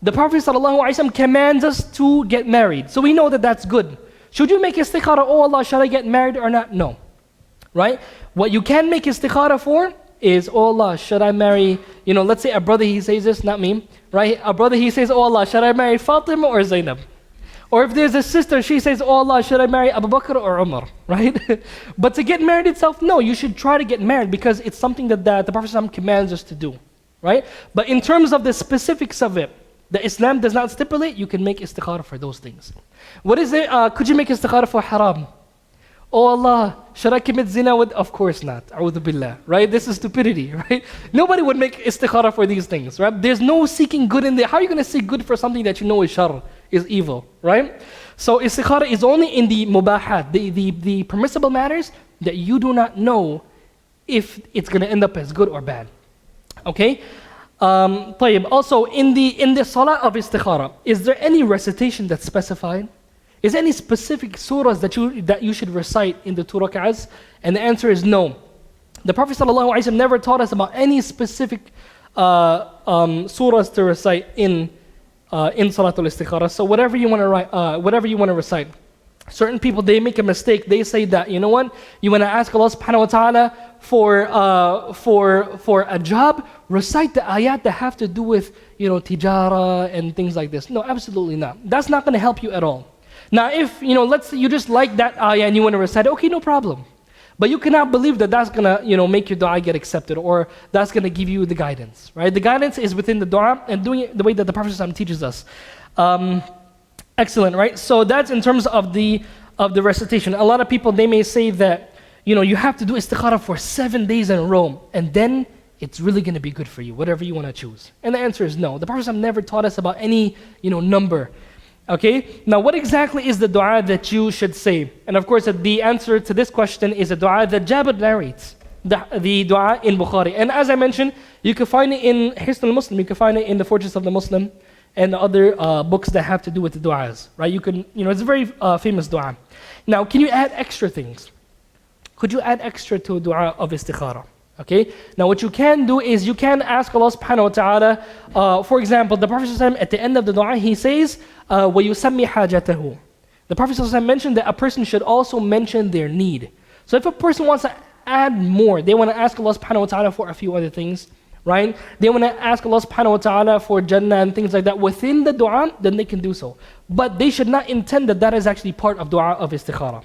A: the Prophet ﷺ commands us to get married. So we know that that's good. Should you make istikhara, oh Allah, should I get married or not? No. Right? What you can make istikhara for is, oh Allah, should I marry, let's say a brother, he says this, not me, right? A brother, he says, oh Allah, should I marry Fatima or Zainab? Or if there's a sister, she says, oh Allah, should I marry Abu Bakr or Umar, right? But to get married itself, no, you should try to get married because it's something that the Prophet ﷺ commands us to do, right? But in terms of the specifics of it, the Islam does not stipulate, you can make istikhara for those things. What is it? Could you make istikhara for haram? Oh Allah, should I commit zina with? Of course not. A'udhu billah, right? This is stupidity, right? Nobody would make istikhara for these things, right? There's no seeking good in there. How are you going to seek good for something that you know is shar, is evil, right? So istikhara is only in the mubahat, the permissible matters that you do not know if it's going to end up as good or bad. Okay? طيب. Also, in the salah of istikhara, is there any recitation that's specified? Is there any specific surahs that you should recite in the 2 rak'ahs? And the answer is no. The Prophet ﷺ never taught us about any specific surahs to recite in Salatul Istikhara. So whatever you want to recite. Certain people, they make a mistake. They say that, you know what? You want to ask Allah subhanahu wa ta'ala for a job, recite the ayat that have to do with, tijara and things like this. No, absolutely not. That's not going to help you at all. Now, if, let's say you just like that ayah and you want to recite it, okay, no problem. But you cannot believe that that's going to, make your dua get accepted or that's going to give you the guidance, right? The guidance is within the dua and doing it the way that the Prophet ﷺ teaches us. Excellent, right? So that's in terms of the recitation. A lot of people, they may say that, you have to do istikhara for 7 days in a row and then it's really going to be good for you, whatever you want to choose. And the answer is no. The Prophet ﷺ never taught us about any, number. Okay, now what exactly is the dua that you should say? And of course, the answer to this question is a dua that Jabir narrates, the dua in Bukhari. And as I mentioned, you can find it in Hisn al-Muslim, you can find it in the Fortress of the Muslim, and the other books that have to do with the du'as, right? You can, it's a very famous dua. Now, can you add extra things? Could you add extra to a dua of istikhara? Okay, now what you can do is you can ask Allah subhanahu wa ta'ala, for example, the Prophet ﷺ, at the end of the dua, he says, وَيُسَمِّ حَاجَتَهُ. The Prophet ﷺ mentioned that a person should also mention their need. So if a person wants to add more, they want to ask Allah subhanahu wa ta'ala for a few other things, right? They want to ask Allah subhanahu wa ta'ala for Jannah and things like that within the dua, then they can do so. But they should not intend that that is actually part of dua of istikhara.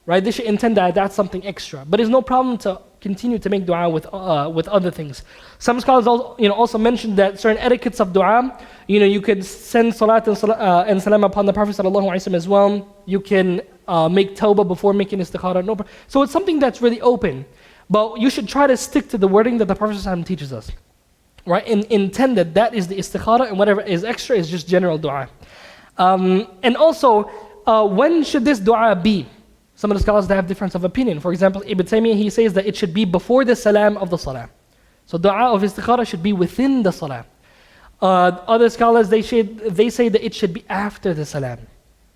A: Right? They should intend that that's something extra. But there's no problem to continue to make dua with other things. Some scholars also mentioned that certain etiquettes of dua, you could send salat and salam upon the Prophet ﷺ as well. You can make tawbah before making istikhara. No, so it's something that's really open. But you should try to stick to the wording that the Prophet ﷺ teaches us. Right? And intend that is the istikhara and whatever is extra is just general dua. And also, when should this dua be? Some of the scholars, they have difference of opinion. For example, Ibn Taymiyyah, he says that it should be before the salam of the salah. So dua of istikhara should be within the salah. Other scholars, they say that it should be after the salam.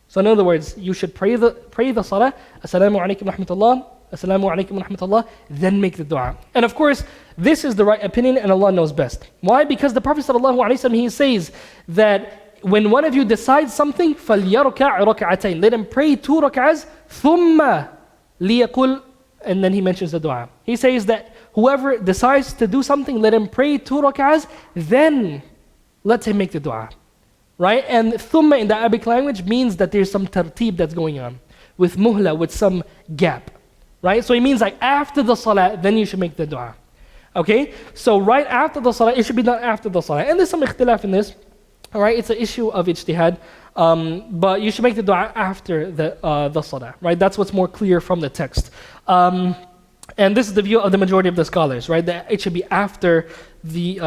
A: So in other words, you should pray the salah, assalamu alaikum rahmatullah, assalamu alaikum rahmatullah, then make the dua. And of course, this is the right opinion and Allah knows best. Why? Because the Prophet ﷺ, he says that when one of you decides something, فَلْيَرْكَعْ رَكْعَتَيْن. Let him pray 2 rak'ahs, ثُمَّ لِيَقُلْ. And then he mentions the dua. He says that whoever decides to do something, let him pray 2 rak'ahs, then let him make the dua. Right? And ثُمَّ in the Arabic language means that there's some tartib that's going on, with muhla, with some gap. Right? So it means like after the salah, then you should make the dua. Okay? So right after the salah, it should be done after the salah. And there's some ikhtilaf in this. Alright, it's an issue of ijtihad, but you should make the dua after the salah, right? That's what's more clear from the text. And this is the view of the majority of the scholars, right? That it should be after the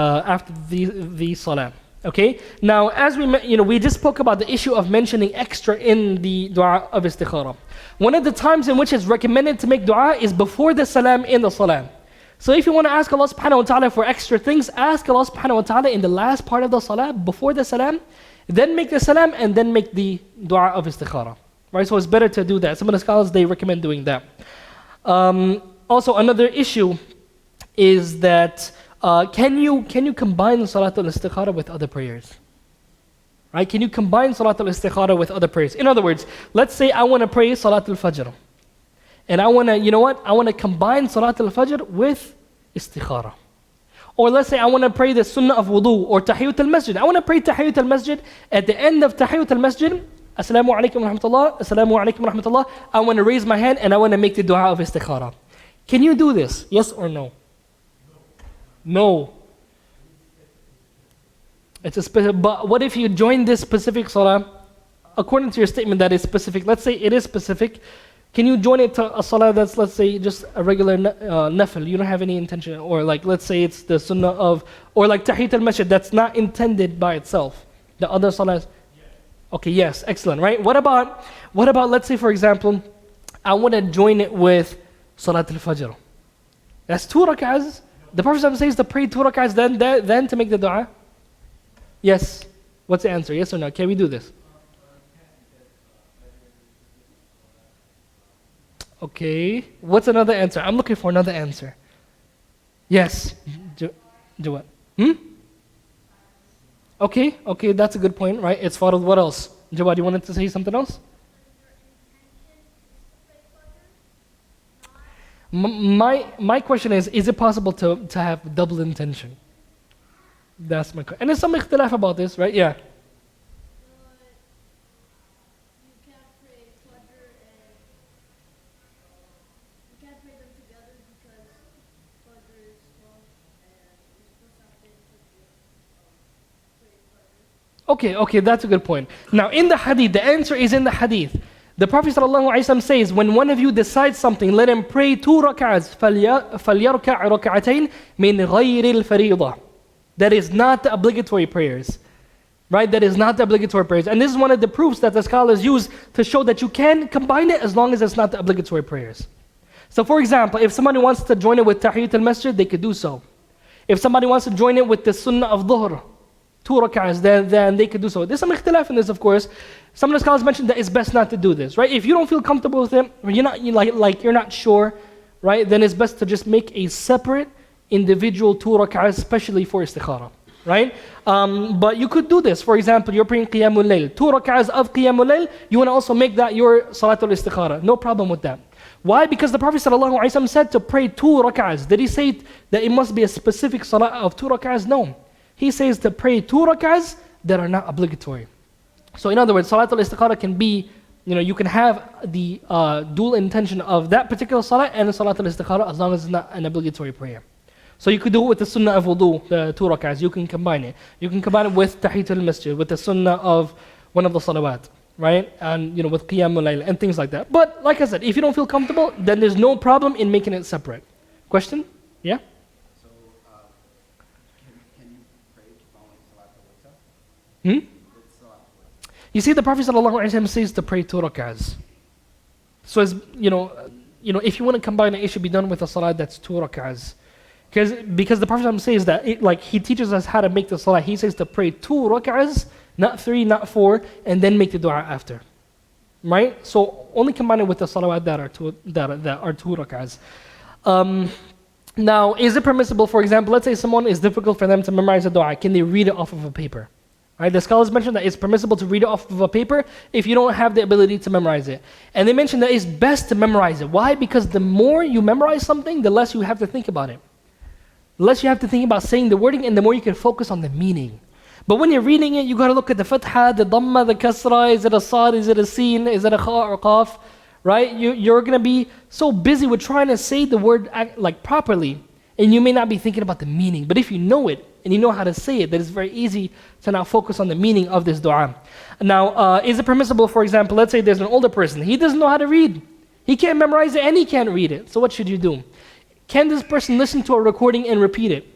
A: salah. Okay. Now, as we just spoke about the issue of mentioning extra in the dua of istikhara. One of the times in which it's recommended to make dua is before the salam in the salah. So if you want to ask Allah subhanahu wa ta'ala for extra things, ask Allah subhanahu wa ta'ala in the last part of the salah, before the salam, then make the salam and then make the dua of istikhara. Right? So it's better to do that. Some of the scholars, they recommend doing that. Also, another issue is that can you combine Salatul Istikhara with other prayers? Right? Can you combine Salatul Istikhara with other prayers? In other words, let's say I want to pray Salatul Fajr. And I want to, I want to combine Salatul Fajr with istikhara. Or let's say I want to pray the sunnah of wudu or tahiyyat al-masjid. I want to pray tahiyyat al-masjid. At the end of tahiyyat al-masjid, assalamu alaikum wa rahmatullah, assalamu alaikum wa rahmatullah, I want to raise my hand and I want to make the dua of istikhara. Can you do this? Yes or no? No. It's a specific, but what if you join this specific salah, according to your statement that is specific, let's say it is specific, can you join it to a salah that's, let's say, just a regular nafil, you don't have any intention, or like, let's say it's the sunnah of, or like tahiyyat al-masjid, that's not intended by itself. The other salahs, okay, yes, excellent, right? What about, let's say, for example, I want to join it with Salat al-Fajr. That's 2 rak'ahs. The Prophet says to pray 2 rak'ahs, then to make the dua. Yes. What's the answer? Yes or no? Can we do this? Okay. What's another answer? I'm looking for another answer. Yes. Do what? Okay, that's a good point, right? It's followed. What else? Jawad, you wanted to say something else? My question is it possible to have double intention? That's my question. And there's some ikhtilaf about this, right? Yeah. Okay, that's a good point. Now in the hadith, the answer is in the hadith. The Prophet ﷺ says, when one of you decides something, let him pray 2 rak'ahs, فَلْيَرْكَعْ رَكْعَتَيْن مِنْ غَيْرِ الْفَرِيضَةِ. That is not the obligatory prayers. Right? That is not the obligatory prayers. And this is one of the proofs that the scholars use to show that you can combine it as long as it's not the obligatory prayers. So for example, if somebody wants to join it with tahiyyat al-masjid, they could do so. If somebody wants to join it with the sunnah of dhuhr, 2 rak'ahs, then they could do so. There's some ikhtilaf in this, of course. Some of the scholars mentioned that it's best not to do this, right? If you don't feel comfortable with it, or you're not sure, right? Then it's best to just make a separate individual 2 rak'ahs, especially for istikhara, right? But you could do this. For example, you're praying qiyamul layl, 2 rak'ahs of qiyamul layl, you want to also make that your salatul istikhara. No problem with that. Why? Because the Prophet ﷺ said to pray 2 rak'ahs. Did he say that it must be a specific salah of 2 rak'ahs? No. He says to pray 2 rak'ahs that are not obligatory. So in other words, Salatul Istikhara can be, you can have the dual intention of that particular salah and Salatul Istikhara as long as it's not an obligatory prayer. So you could do it with the sunnah of wudu, the 2 rak'ahs. You can combine it. You can combine it with Tahiyyat al-Masjid, with the sunnah of one of the salawat, right? And with Qiyamul Layl and things like that. But like I said, if you don't feel comfortable, then there's no problem in making it separate. Question? Yeah? You see, the Prophet ﷺ says to pray 2 rak'ahs. So, if you want to combine it, it should be done with a salah that's 2 rak'ahs. Because the Prophet ﷺ says that, he teaches us how to make the salah. He says to pray 2 rak'ahs, not 3, not 4, and then make the dua after. Right? So, only combine it with the salawat that are 2 rak'ahs. Now, is it permissible, for example, let's say someone is difficult for them to memorize a dua. Can they read it off of a paper? Right, the scholars mentioned that it's permissible to read it off of a paper if you don't have the ability to memorize it. And they mentioned that it's best to memorize it. Why? Because the more you memorize something, the less you have to think about it. The less you have to think about saying the wording, and the more you can focus on the meaning. But when you're reading it, you got to look at the fatha, the dhamma, the kasra. Is it a sad? Is it a sin? Is it a kha or qaf? Right? You're going to be so busy with trying to say the word properly, and you may not be thinking about the meaning. But if you know it, and you know how to say it, then it's very easy to now focus on the meaning of this dua. Now, is it permissible, for example, let's say there's an older person, he doesn't know how to read. He can't memorize it and he can't read it. So what should you do? Can this person listen to a recording and repeat it?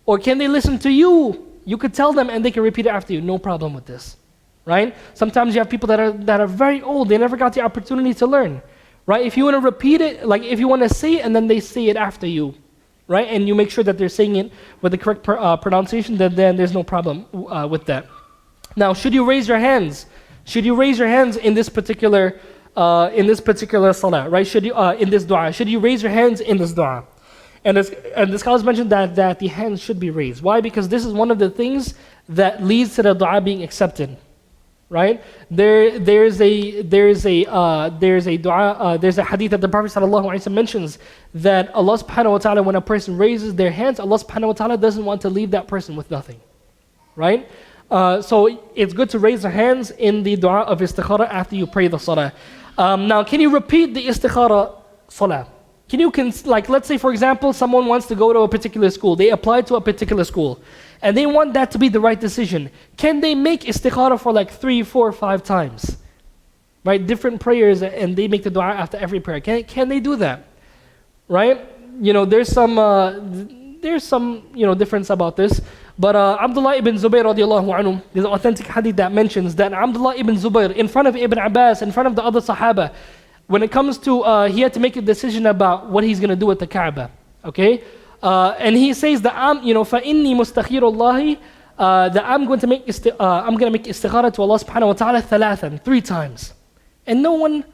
A: Or can they listen to you? You could tell them and they can repeat it after you. No problem with this. Right? Sometimes you have people that are very old, they never got the opportunity to learn. Right? If you want to repeat it, if you want to say it and then they say it after you, right? And you make sure that they're saying it with the correct pronunciation, then there's no problem with that. Now, should you raise your hands? Should you raise your hands in this particular salah, right? Should you in this dua? Should you raise your hands in this dua? And the scholars mentioned that the hands should be raised. Why? Because this is one of the things that leads to the dua being accepted. right? There's a dua, there's a hadith that the Prophet ﷺ mentions that Allah subhanahu wa ta'ala, when a person raises their hands, Allah subhanahu wa ta'ala doesn't want to leave that person with nothing, right? So it's good to raise the hands in the dua of istikhara after you pray the salah. Now, can you repeat the istikhara salah? Like, let's say for example, someone wants to go to a particular school. They apply to a particular school, and they want that to be the right decision. Can they make istikhara for like 3, 4, 5 times? Right, different prayers, and they make the dua after every prayer. Can they do that? Right? There's some difference about this. But Abdullah ibn Zubayr radiallahu anhu, there's an authentic hadith that mentions that Abdullah ibn Zubayr, in front of Ibn Abbas, in front of the other Sahaba, when it comes to, he had to make a decision about what he's going to do with the Kaaba. Okay? And he says that فَإِنِّي مُسْتَخِيرُ اللَّهِ, that I'm going to make istikhara to Allah subhanahu wa ta'ala ثلاثا, 3 times. And no one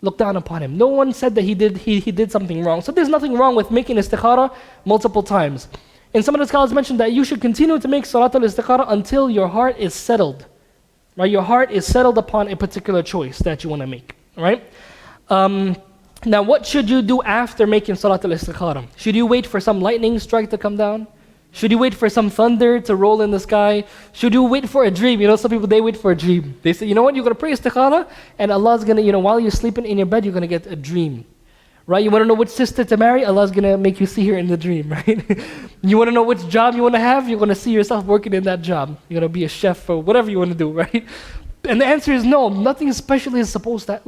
A: looked down upon him. No one said that he did something wrong. So there's nothing wrong with making istikhara multiple times. And some of the scholars mentioned that you should continue to make salat al-istikhara until your heart is settled. Right? Your heart is settled upon a particular choice that you want to make. Right? Now, what should you do after making salat al-istikhara? Should you wait for some lightning strike to come down? Should you wait for some thunder to roll in the sky? Should you wait for a dream? Some people, they wait for a dream. They say, you know what, you're going to pray istikhara, and Allah's going to, while you're sleeping in your bed, you're going to get a dream. Right? You want to know which sister to marry? Allah's going to make you see her in the dream, right? You want to know which job you want to have? You're going to see yourself working in that job. You're going to be a chef or whatever you want to do, right? And the answer is no. Nothing especially is supposed to,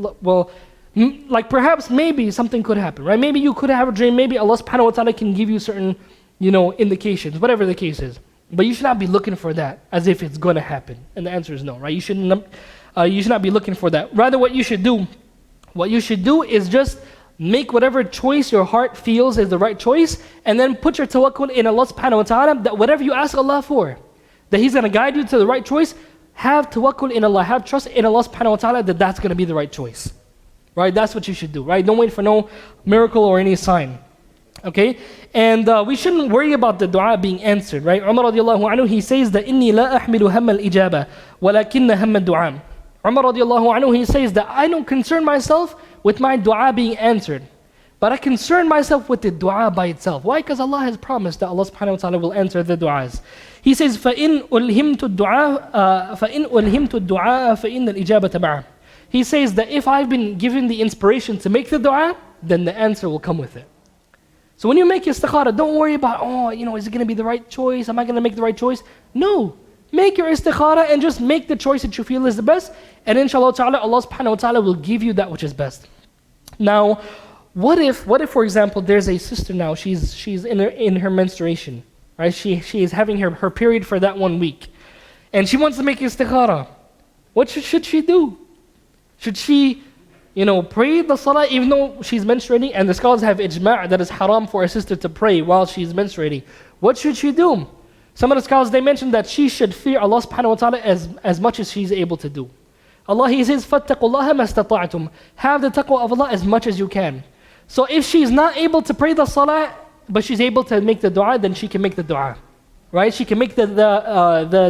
A: like perhaps maybe something could happen, right? Maybe you could have a dream. Maybe Allah subhanahu wa ta'ala can give you certain, indications, whatever the case is. But you should not be looking for that as if it's going to happen. And the answer is no, right? You should not be looking for that. Rather, what you should do is just make whatever choice your heart feels is the right choice, and then put your tawakkul in Allah subhanahu wa ta'ala, that whatever you ask Allah for, that He's going to guide you to the right choice. Have tawakkul in Allah, have trust in Allah subhanahu wa ta'ala that that's going to be the right choice. Right? That's what you should do, right? Don't wait for no miracle or any sign. Okay? And we shouldn't worry about the dua being answered, right? Umar radiallahu anhu, he says that إِنِّي لَا أَحْمِلُ هَمَّ الْإِجَابَةِ وَلَكِنَّ هَمَّ الدُّعَاءِ. Umar radiallahu anhu, he says that I don't concern myself with my dua being answered, but I concern myself with the dua by itself. Why? Because Allah has promised that Allah subhanahu wa ta'ala will answer the du'as. He says, فَإِنْ أُلْهِمْتُ الدُّعَاءَ فَإِنَّ الْإِجَابَةَ مَعَهُ. He says that if I've been given the inspiration to make the dua, then the answer will come with it. So when you make istikhara, don't worry about, is it going to be the right choice? Am I going to make the right choice? No. Make your istikhara and just make the choice that you feel is the best. And inshallah ta'ala, Allah subhanahu wa ta'ala will give you that which is best. Now, what if for example, there's a sister now, she's in her menstruation, right? She is having her period for that 1 week. And she wants to make istikhara. What should she do? Should she, pray the salah even though she's menstruating? And the scholars have ijma' that it's haram for a sister to pray while she's menstruating. What should she do? Some of the scholars, they mentioned that she should fear Allah subhanahu wa ta'ala as much as she's able to do. Allah, He says, فَاتَّقُوا اللَّهَ مَا اسْتَطَعْتُمْ. Have the taqwa of Allah as much as you can. So if she's not able to pray the salah, but she's able to make the dua, then she can make the dua. Right? She can make the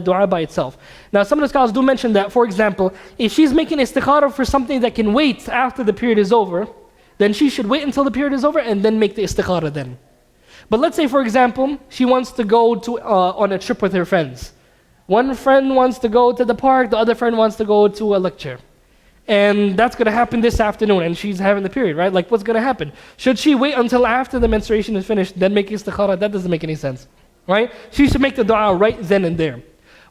A: dua by itself. Now some of the scholars do mention that, for example, if she's making istikhara for something that can wait after the period is over, then she should wait until the period is over and then make the istikhara then. But let's say, for example, she wants to go on a trip with her friends. One friend wants to go to the park, the other friend wants to go to a lecture. And that's going to happen this afternoon, and she's having the period, right? Like, what's going to happen? Should she wait until after the menstruation is finished, then make istikhara? That doesn't make any sense. Right? She should make the dua right then and there.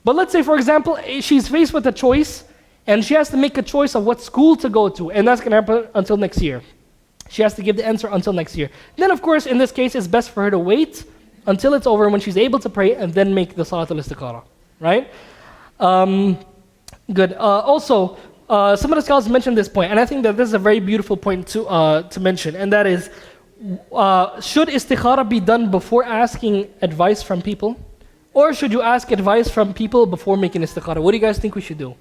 A: But let's say, for example, she's faced with a choice, and she has to make a choice of what school to go to, and that's going to happen until next year. She has to give the answer until next year. Then, of course, in this case, it's best for her to wait until it's over when she's able to pray, and then make the salat al-istikhara. Right? Good. Also, some of the scholars mentioned this point, and I think that this is a very beautiful point to mention, and that is, should istikhara be done before asking advice from people? Or should you ask advice from people before making istikhara? What do you guys think we should do?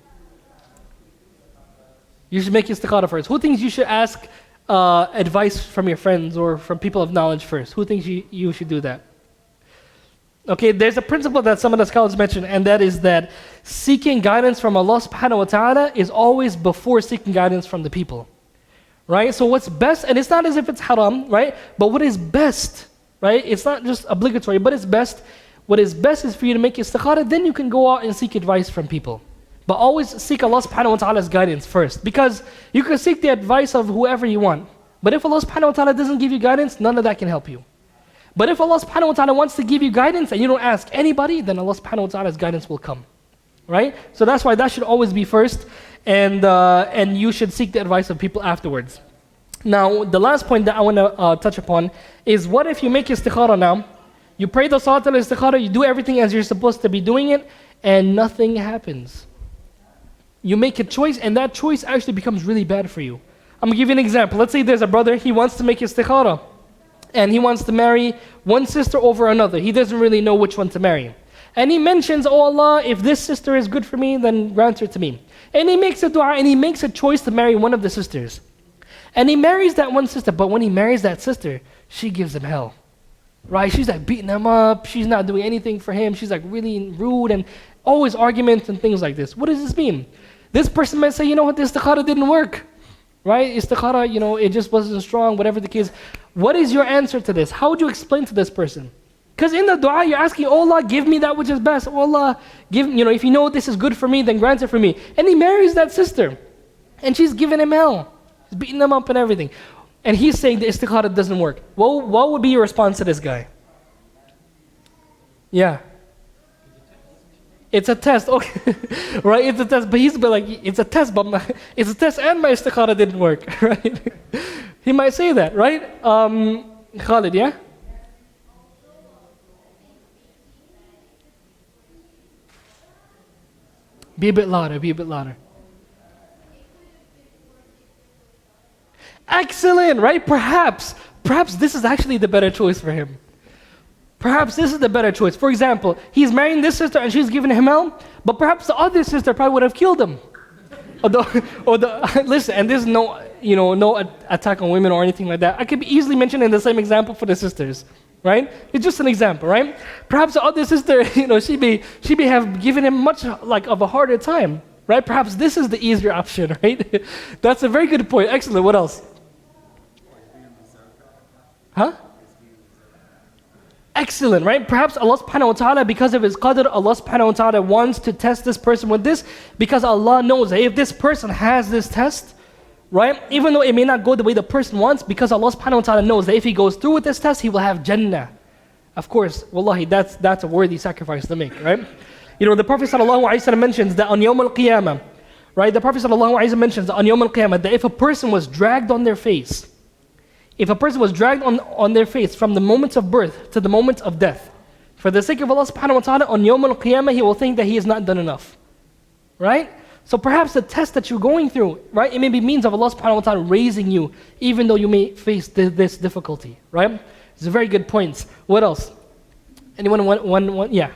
A: You should make istikhara first. Who thinks you should ask advice from your friends or from people of knowledge first? Who thinks you should do that? Okay, there's a principle that some of the scholars mention, and that is that seeking guidance from Allah subhanahu wa ta'ala is always before seeking guidance from the people. Right? So what's best, and it's not as if it's haram, right? But what is best, right? It's not just obligatory, but it's best. What is best is for you to make istikhara, then you can go out and seek advice from people. But always seek Allah subhanahu wa ta'ala's guidance first. Because you can seek the advice of whoever you want. But if Allah subhanahu wa ta'ala doesn't give you guidance, none of that can help you. But if Allah subhanahu wa ta'ala wants to give you guidance and you don't ask anybody, then Allah subhanahu wa ta'ala's guidance will come. Right? So that's why that should always be first, and you should seek the advice of people afterwards. Now, the last point that I want to touch upon is, what if you make istikhara now, you pray the salat al-istikhara, you do everything as you're supposed to be doing it, and nothing happens. You make a choice, and that choice actually becomes really bad for you. I'm going to give you an example. Let's say there's a brother, he wants to make istikhara, and he wants to marry one sister over another. He doesn't really know which one to marry. And he mentions, oh Allah, if this sister is good for me, then grant her to me. And he makes a dua, and he makes a choice to marry one of the sisters. And he marries that one sister, but when he marries that sister, she gives him hell. Right? She's like beating him up, she's not doing anything for him, she's like really rude, and always arguments and things like this. What does this mean? This person might say, you know what, the istikhara didn't work. Right? Istikhara, you know, it just wasn't strong, whatever the case. What is your answer to this? How would you explain to this person? Because in the dua, you're asking, oh Allah, give me that which is best. Oh Allah, give, you know, if you know this is good for me, then grant it for me. And he marries that sister. And she's giving him hell. He's beating them up and everything. And he's saying the istikhara doesn't work. Well, what would be your response to this guy? Yeah. It's a test, okay. Right, it's a test. But he's be like, it's a test, but it's a test and my istikhara didn't work. Right? He might say that, right? Khalid, yeah? Be a bit louder, be a bit louder. Excellent, right? Perhaps this is actually the better choice for him. Perhaps this is the better choice. For example, he's marrying this sister and she's giving him hell, but perhaps the other sister probably would have killed him. Listen, and there's no, no attack on women or anything like that. I could be easily mentioned in the same example for the sisters. Right? It's just an example, right? Perhaps the other sister, she may have given him much like of a harder time, right? Perhaps this is the easier option, right? That's a very good point. Excellent. What else? Huh? Excellent, right? Perhaps Allah subhanahu wa ta'ala, because of His qadr, Allah subhanahu wa ta'ala wants to test this person with this, because Allah knows that if this person has this test, right? Even though it may not go the way the person wants, because Allah subhanahu wa ta'ala knows that if he goes through with this test, he will have Jannah. Of course, wallahi, that's a worthy sacrifice to make, right? The Prophet sallallahu alaihi wasallam mentions that on Yawm al-Qiyamah, right? The Prophet sallallahu alaihi wasallam mentions that on Yawm al-Qiyamah, that if a person was dragged on their face, on their face from the moment of birth to the moment of death, for the sake of Allah subhanahu wa ta'ala, on Yawm al-Qiyamah, he will think that he has not done enough, right? So perhaps the test that you're going through, right, it may be means of Allah subhanahu wa ta'ala raising you, even though you may face this difficulty, right? It's a very good point. What else? Anyone want? Yeah.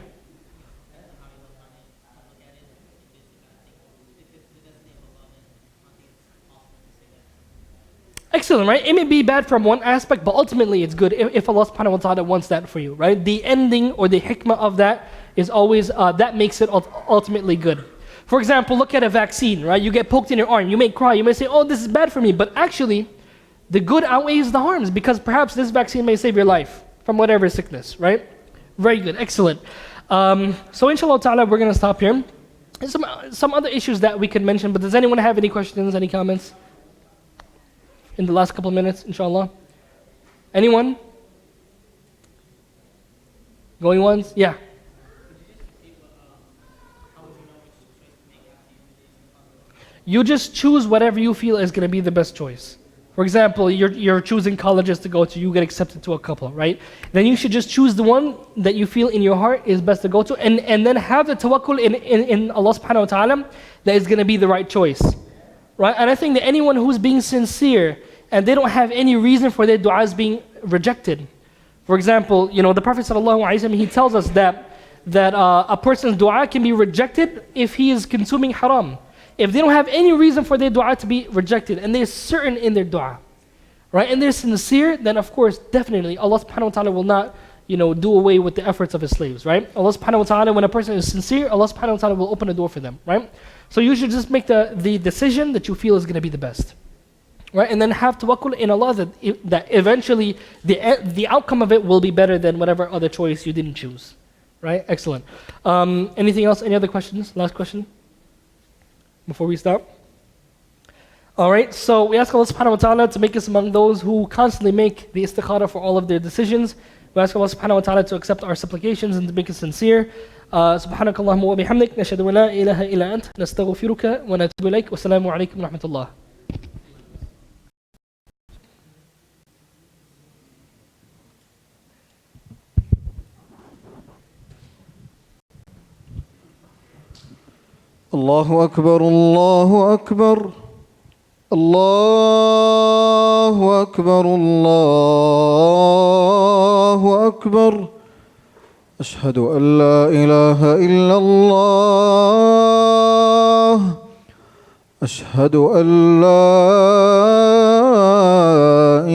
A: Excellent, right? It may be bad from one aspect, but ultimately it's good if Allah subhanahu wa ta'ala wants that for you, right? The ending or the hikmah of that is always, that makes it ultimately good. For example, look at a vaccine, right? You get poked in your arm, you may cry, you may say, oh, this is bad for me. But actually, the good outweighs the harms, because perhaps this vaccine may save your life from whatever sickness, right? Very good, excellent. So inshallah ta'ala, we're going to stop here. Some other issues that we could mention, but does anyone have any questions, any comments? In the last couple of minutes, inshallah. Anyone? Going once? Yeah. You just choose whatever you feel is going to be the best choice. For example, you're choosing colleges to go to, you get accepted to a couple, right? Then you should just choose the one that you feel in your heart is best to go to, and then have the tawakkul in Allah subhanahu wa ta'ala that is going to be the right choice. Right? And I think that anyone who's being sincere and they don't have any reason for their du'as being rejected. For example, the Prophet sallallahu alaihi wasallam, he tells us that a person's du'a can be rejected if he is consuming haram. If they don't have any reason for their dua to be rejected, and they're certain in their dua, right, and they're sincere, then of course, definitely, Allah subhanahu wa ta'ala will not, do away with the efforts of his slaves, right? Allah subhanahu wa ta'ala, when a person is sincere, Allah subhanahu wa ta'ala will open a door for them, right? So you should just make the decision that you feel is going to be the best, right? And then have tawakkul in Allah that eventually the outcome of it will be better than whatever other choice you didn't choose, right? Excellent. Anything else? Any other questions? Last question before we stop. All right, so we ask Allah subhanahu wa ta'ala to make us among those who constantly make the istikhara for all of their decisions. We ask Allah subhanahu wa ta'ala to accept our supplications and to make us sincere. سبحانك اللهم وبحمدك نشهد أن لا إله إلا أنت نستغفرك ونتوب إليك والسلام عليكم ورحمة الله.
B: الله أكبر الله أكبر الله أكبر الله أكبر أشهد أن لا إله إلا الله أشهد أن لا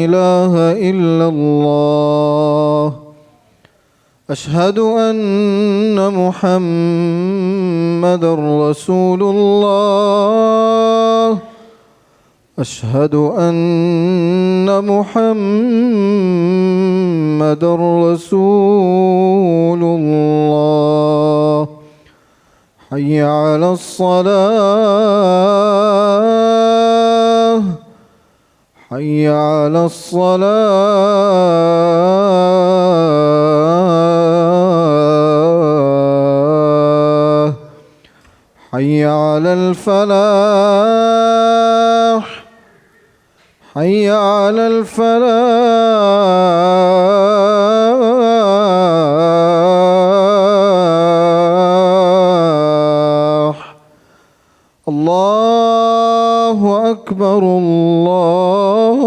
B: إله إلا الله أشهد أن محمد رسول الله أشهد أن محمد رسول الله حي على الصلاة حي على الصلاة حي على الفلاح حي على الفلاح الله أكبر الله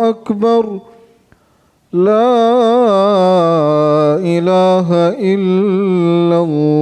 B: أكبر لا إله إلا الله.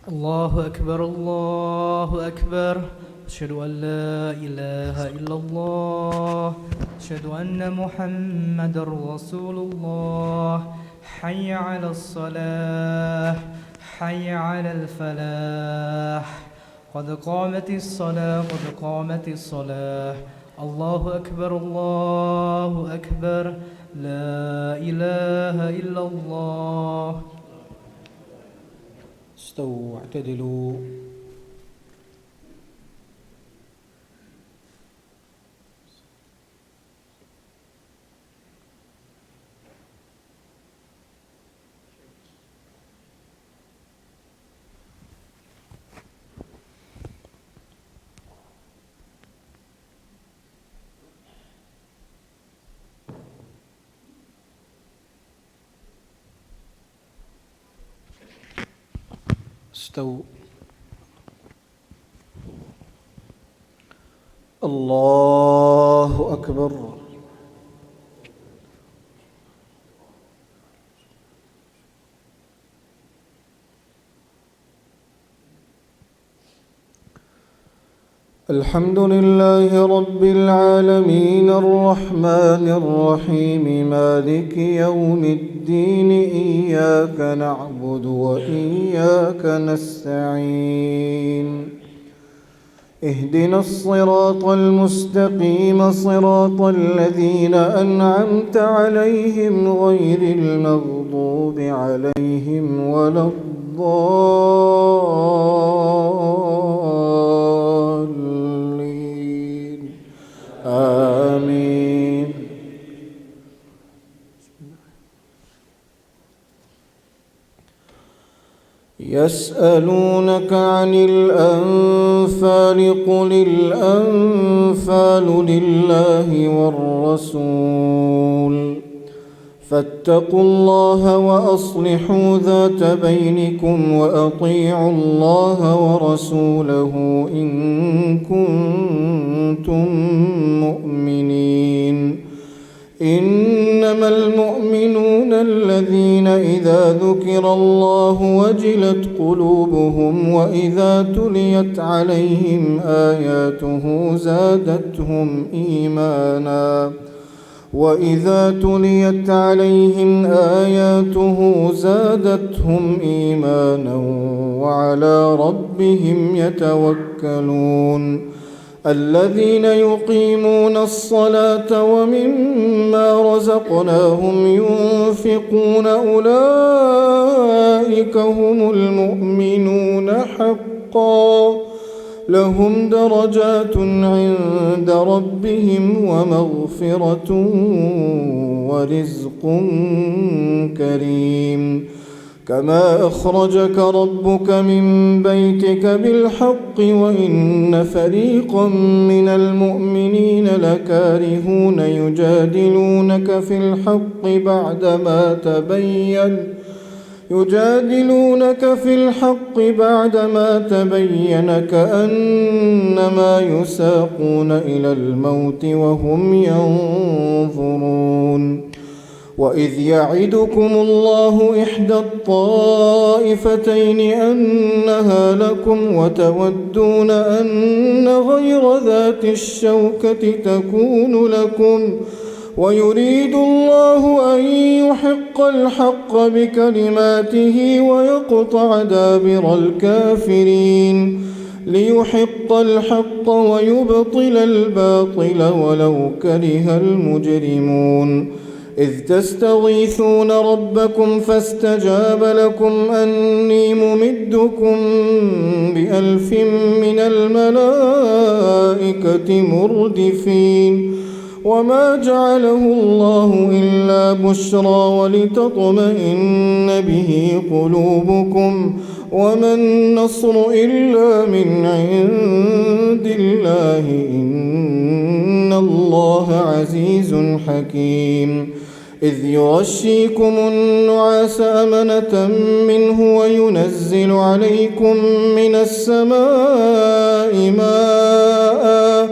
C: الله أكبر الله أكبر أشهد أن لا إله إلا الله أشهد أن محمد رسول الله حي على الصلاة حي على الفلاح قد قامت الصلاة قد قامت الصلاة الله أكبر الله أكبر لا إله إلا الله
D: استووا اعتدلوا استووا الله أكبر الحمد لله رب العالمين الرحمن الرحيم مالك يوم الدين إياك نعبد وإياك نستعين اهدنا الصراط المستقيم صراط الذين أنعمت عليهم غير المغضوب عليهم ولا الضالين آمين يسألونك عن الأنفال قل الأنفال لله والرسول فاتقوا الله وأصلحوا ذات بينكم وأطيعوا الله ورسوله إن كنتم مؤمنين إنما المؤمنون الذين إذا ذكر الله وجلت قلوبهم وإذا تليت عليهم آياته زادتهم إيمانا وعلى ربهم يتوكلون الذين يقيمون الصلاة ومما رزقناهم ينفقون أولئك هم المؤمنون حقا لهم درجات عند ربهم ومغفرة ورزق كريم كما أخرجك ربك من بيتك بالحق وإن فريقا من المؤمنين لكارهون يجادلونك في الحق بعدما تبين كأنما يساقون إلى الموت وهم ينظرون وإذ يعدكم الله إحدى الطائفتين أنها لكم وتودون أن غير ذات الشوكة تكون لكم ويريد الله أن يحق الحق بكلماته ويقطع دابر الكافرين ليحق الحق ويبطل الباطل ولو كره المجرمون إذ تستغيثون ربكم فاستجاب لكم أني ممدكم ب1000 من الملائكة مردفين وما جعله الله إلا بشرى ولتطمئن به قلوبكم وما النصر إلا من عند الله إن الله عزيز حكيم إذ يغشيكم النعاس أمنة منه وينزل عليكم من السماء ماء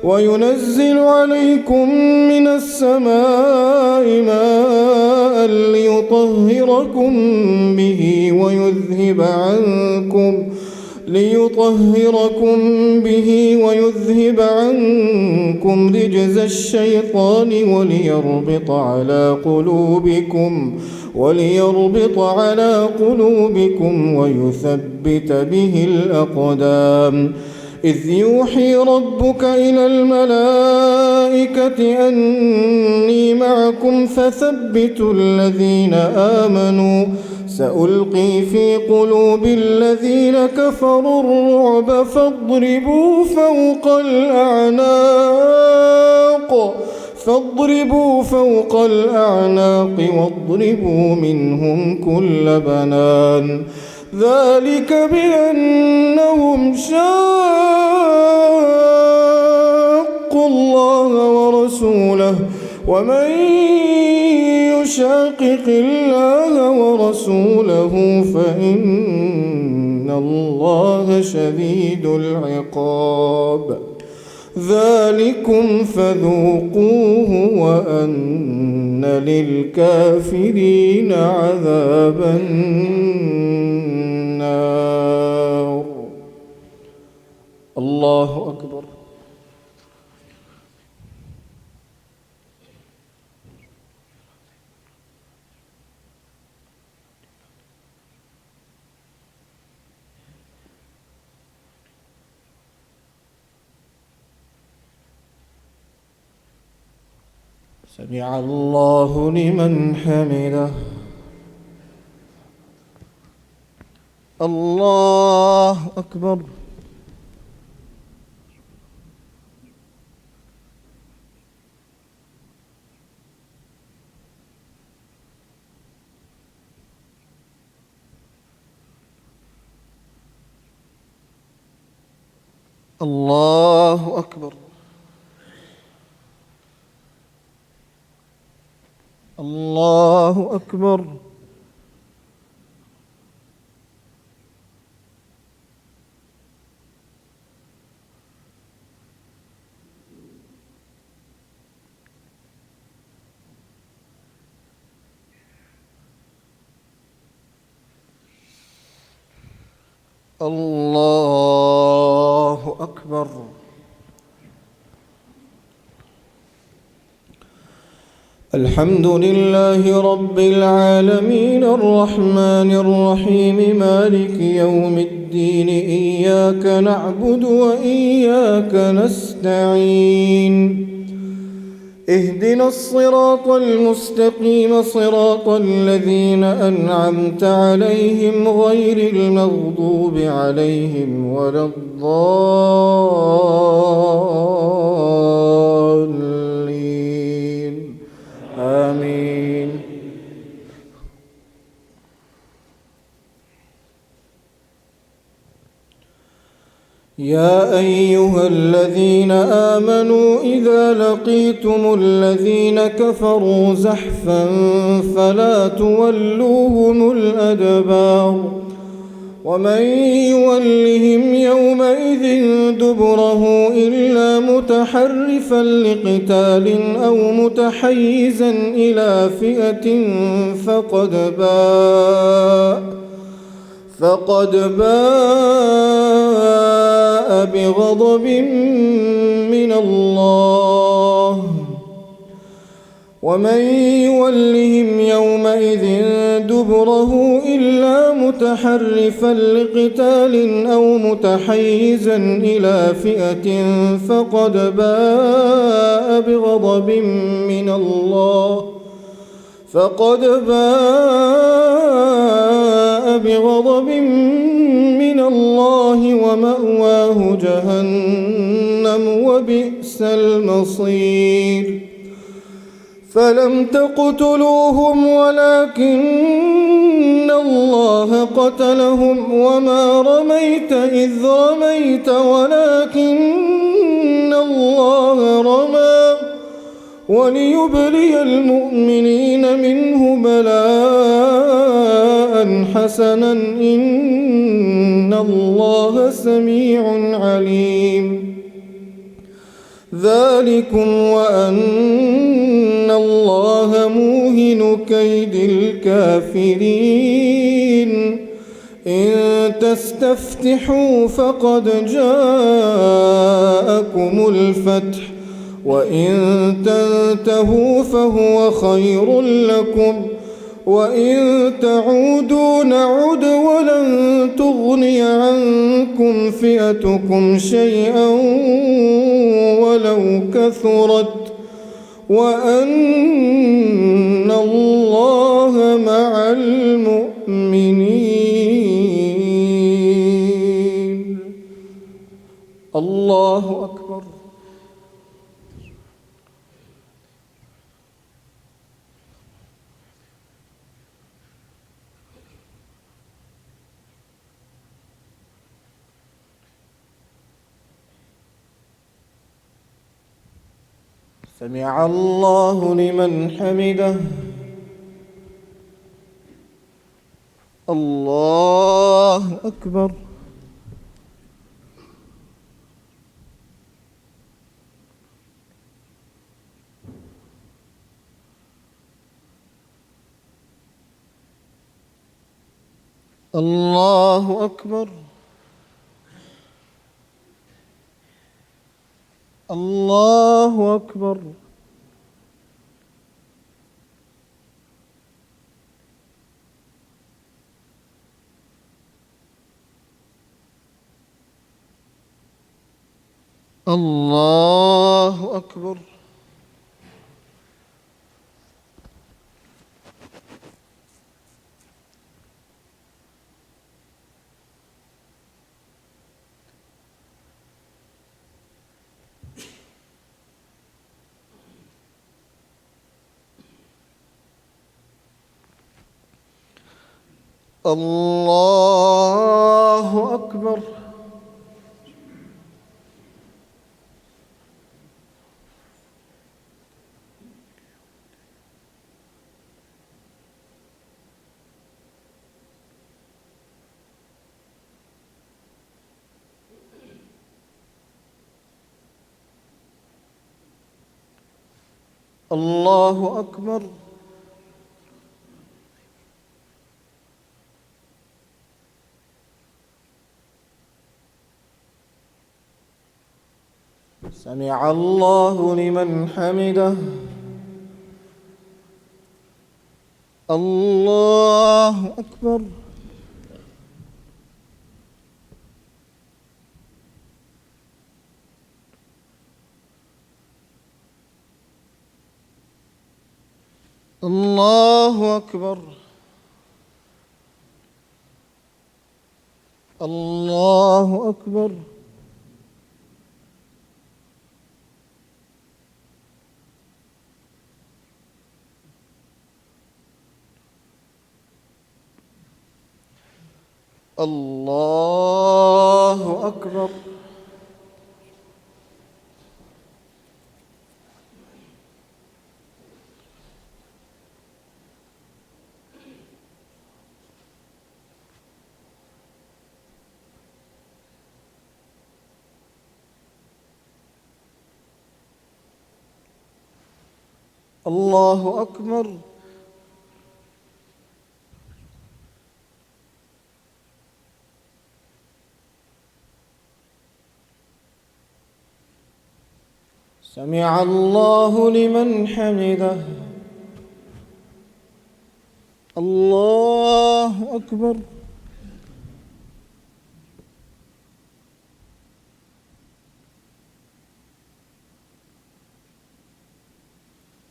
D: وينزل عليكم من السماء ماء ليطهركم به ويذهب عنكم رجز الشيطان وليربط على قلوبكم ويثبت به الأقدام. إذ يوحي ربك إلى الملائكة أني معكم فثبتوا الذين آمنوا سألقي في قلوب الذين كفروا الرعب فاضربوا فوق الأعناق واضربوا منهم كل بنان. ذلك بأنهم شاقوا الله ورسوله ومن يشاقق الله ورسوله فإن الله شديد العقاب. ذلكم فذوقوه وأن للكافرين عذاب النار. الله أكبر. سمع الله لمن حمده. الله أكبر. الله أكبر. الله أكبر. الله أكبر. الحمد لله رب العالمين الرحمن الرحيم مالك يوم الدين إياك نعبد وإياك نستعين اهدنا الصراط المستقيم صراط الذين أنعمت عليهم غير المغضوب عليهم ولا الضالين آمين. يا أيها الذين آمنوا إذا لقيتم الذين كفروا زحفا فلا تولوهم الأدبار ومن يولهم يومئذ دبره إلا متحرفا لقتال أو متحيزا إلى فئة فقد باء بغضب من الله ومن يولهم يومئذ دبره إلا متحرفا لقتال أو متحيزا إلى فئة فقد باء بغضب من الله ومأواه جهنم وبئس المصير. فلم تقتلوهم ولكن الله قتلهم وما رميت إذ رميت ولكن الله رمى وليبلي المؤمنين منه بلاء حسنا إن الله سميع عليم. ذلكم وأن الله موهن كيد الكافرين إن تستفتحوا فقد جاءكم الفتح وإن تنتهوا فهو خير لكم وإن تعودوا نعد ولن تغني عنكم فئتكم شيئا ولو كثرت وأن الله مع المؤمنين. الله أكبر. سمع الله لمن حمده. الله أكبر. الله أكبر. الله أكبر. الله أكبر. الله أكبر. الله أكبر. سمع الله لمن حمده. الله أكبر. الله أكبر. الله أكبر. الله أكبر. الله أكبر. سمع الله لمن حمده. الله أكبر.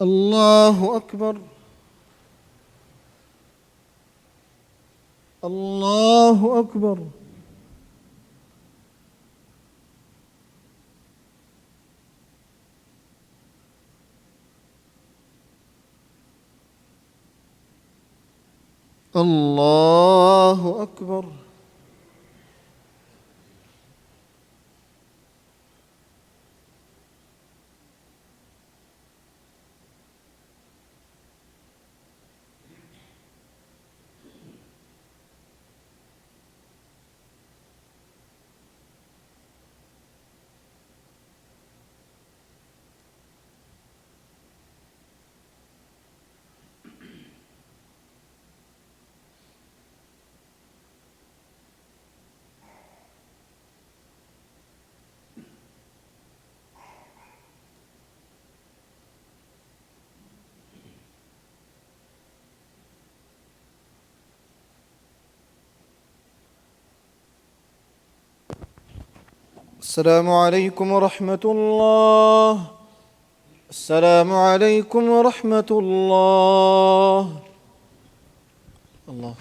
D: الله أكبر. الله أكبر. الله أكبر. السلام عليكم ورحمة الله. السلام عليكم ورحمة الله. الله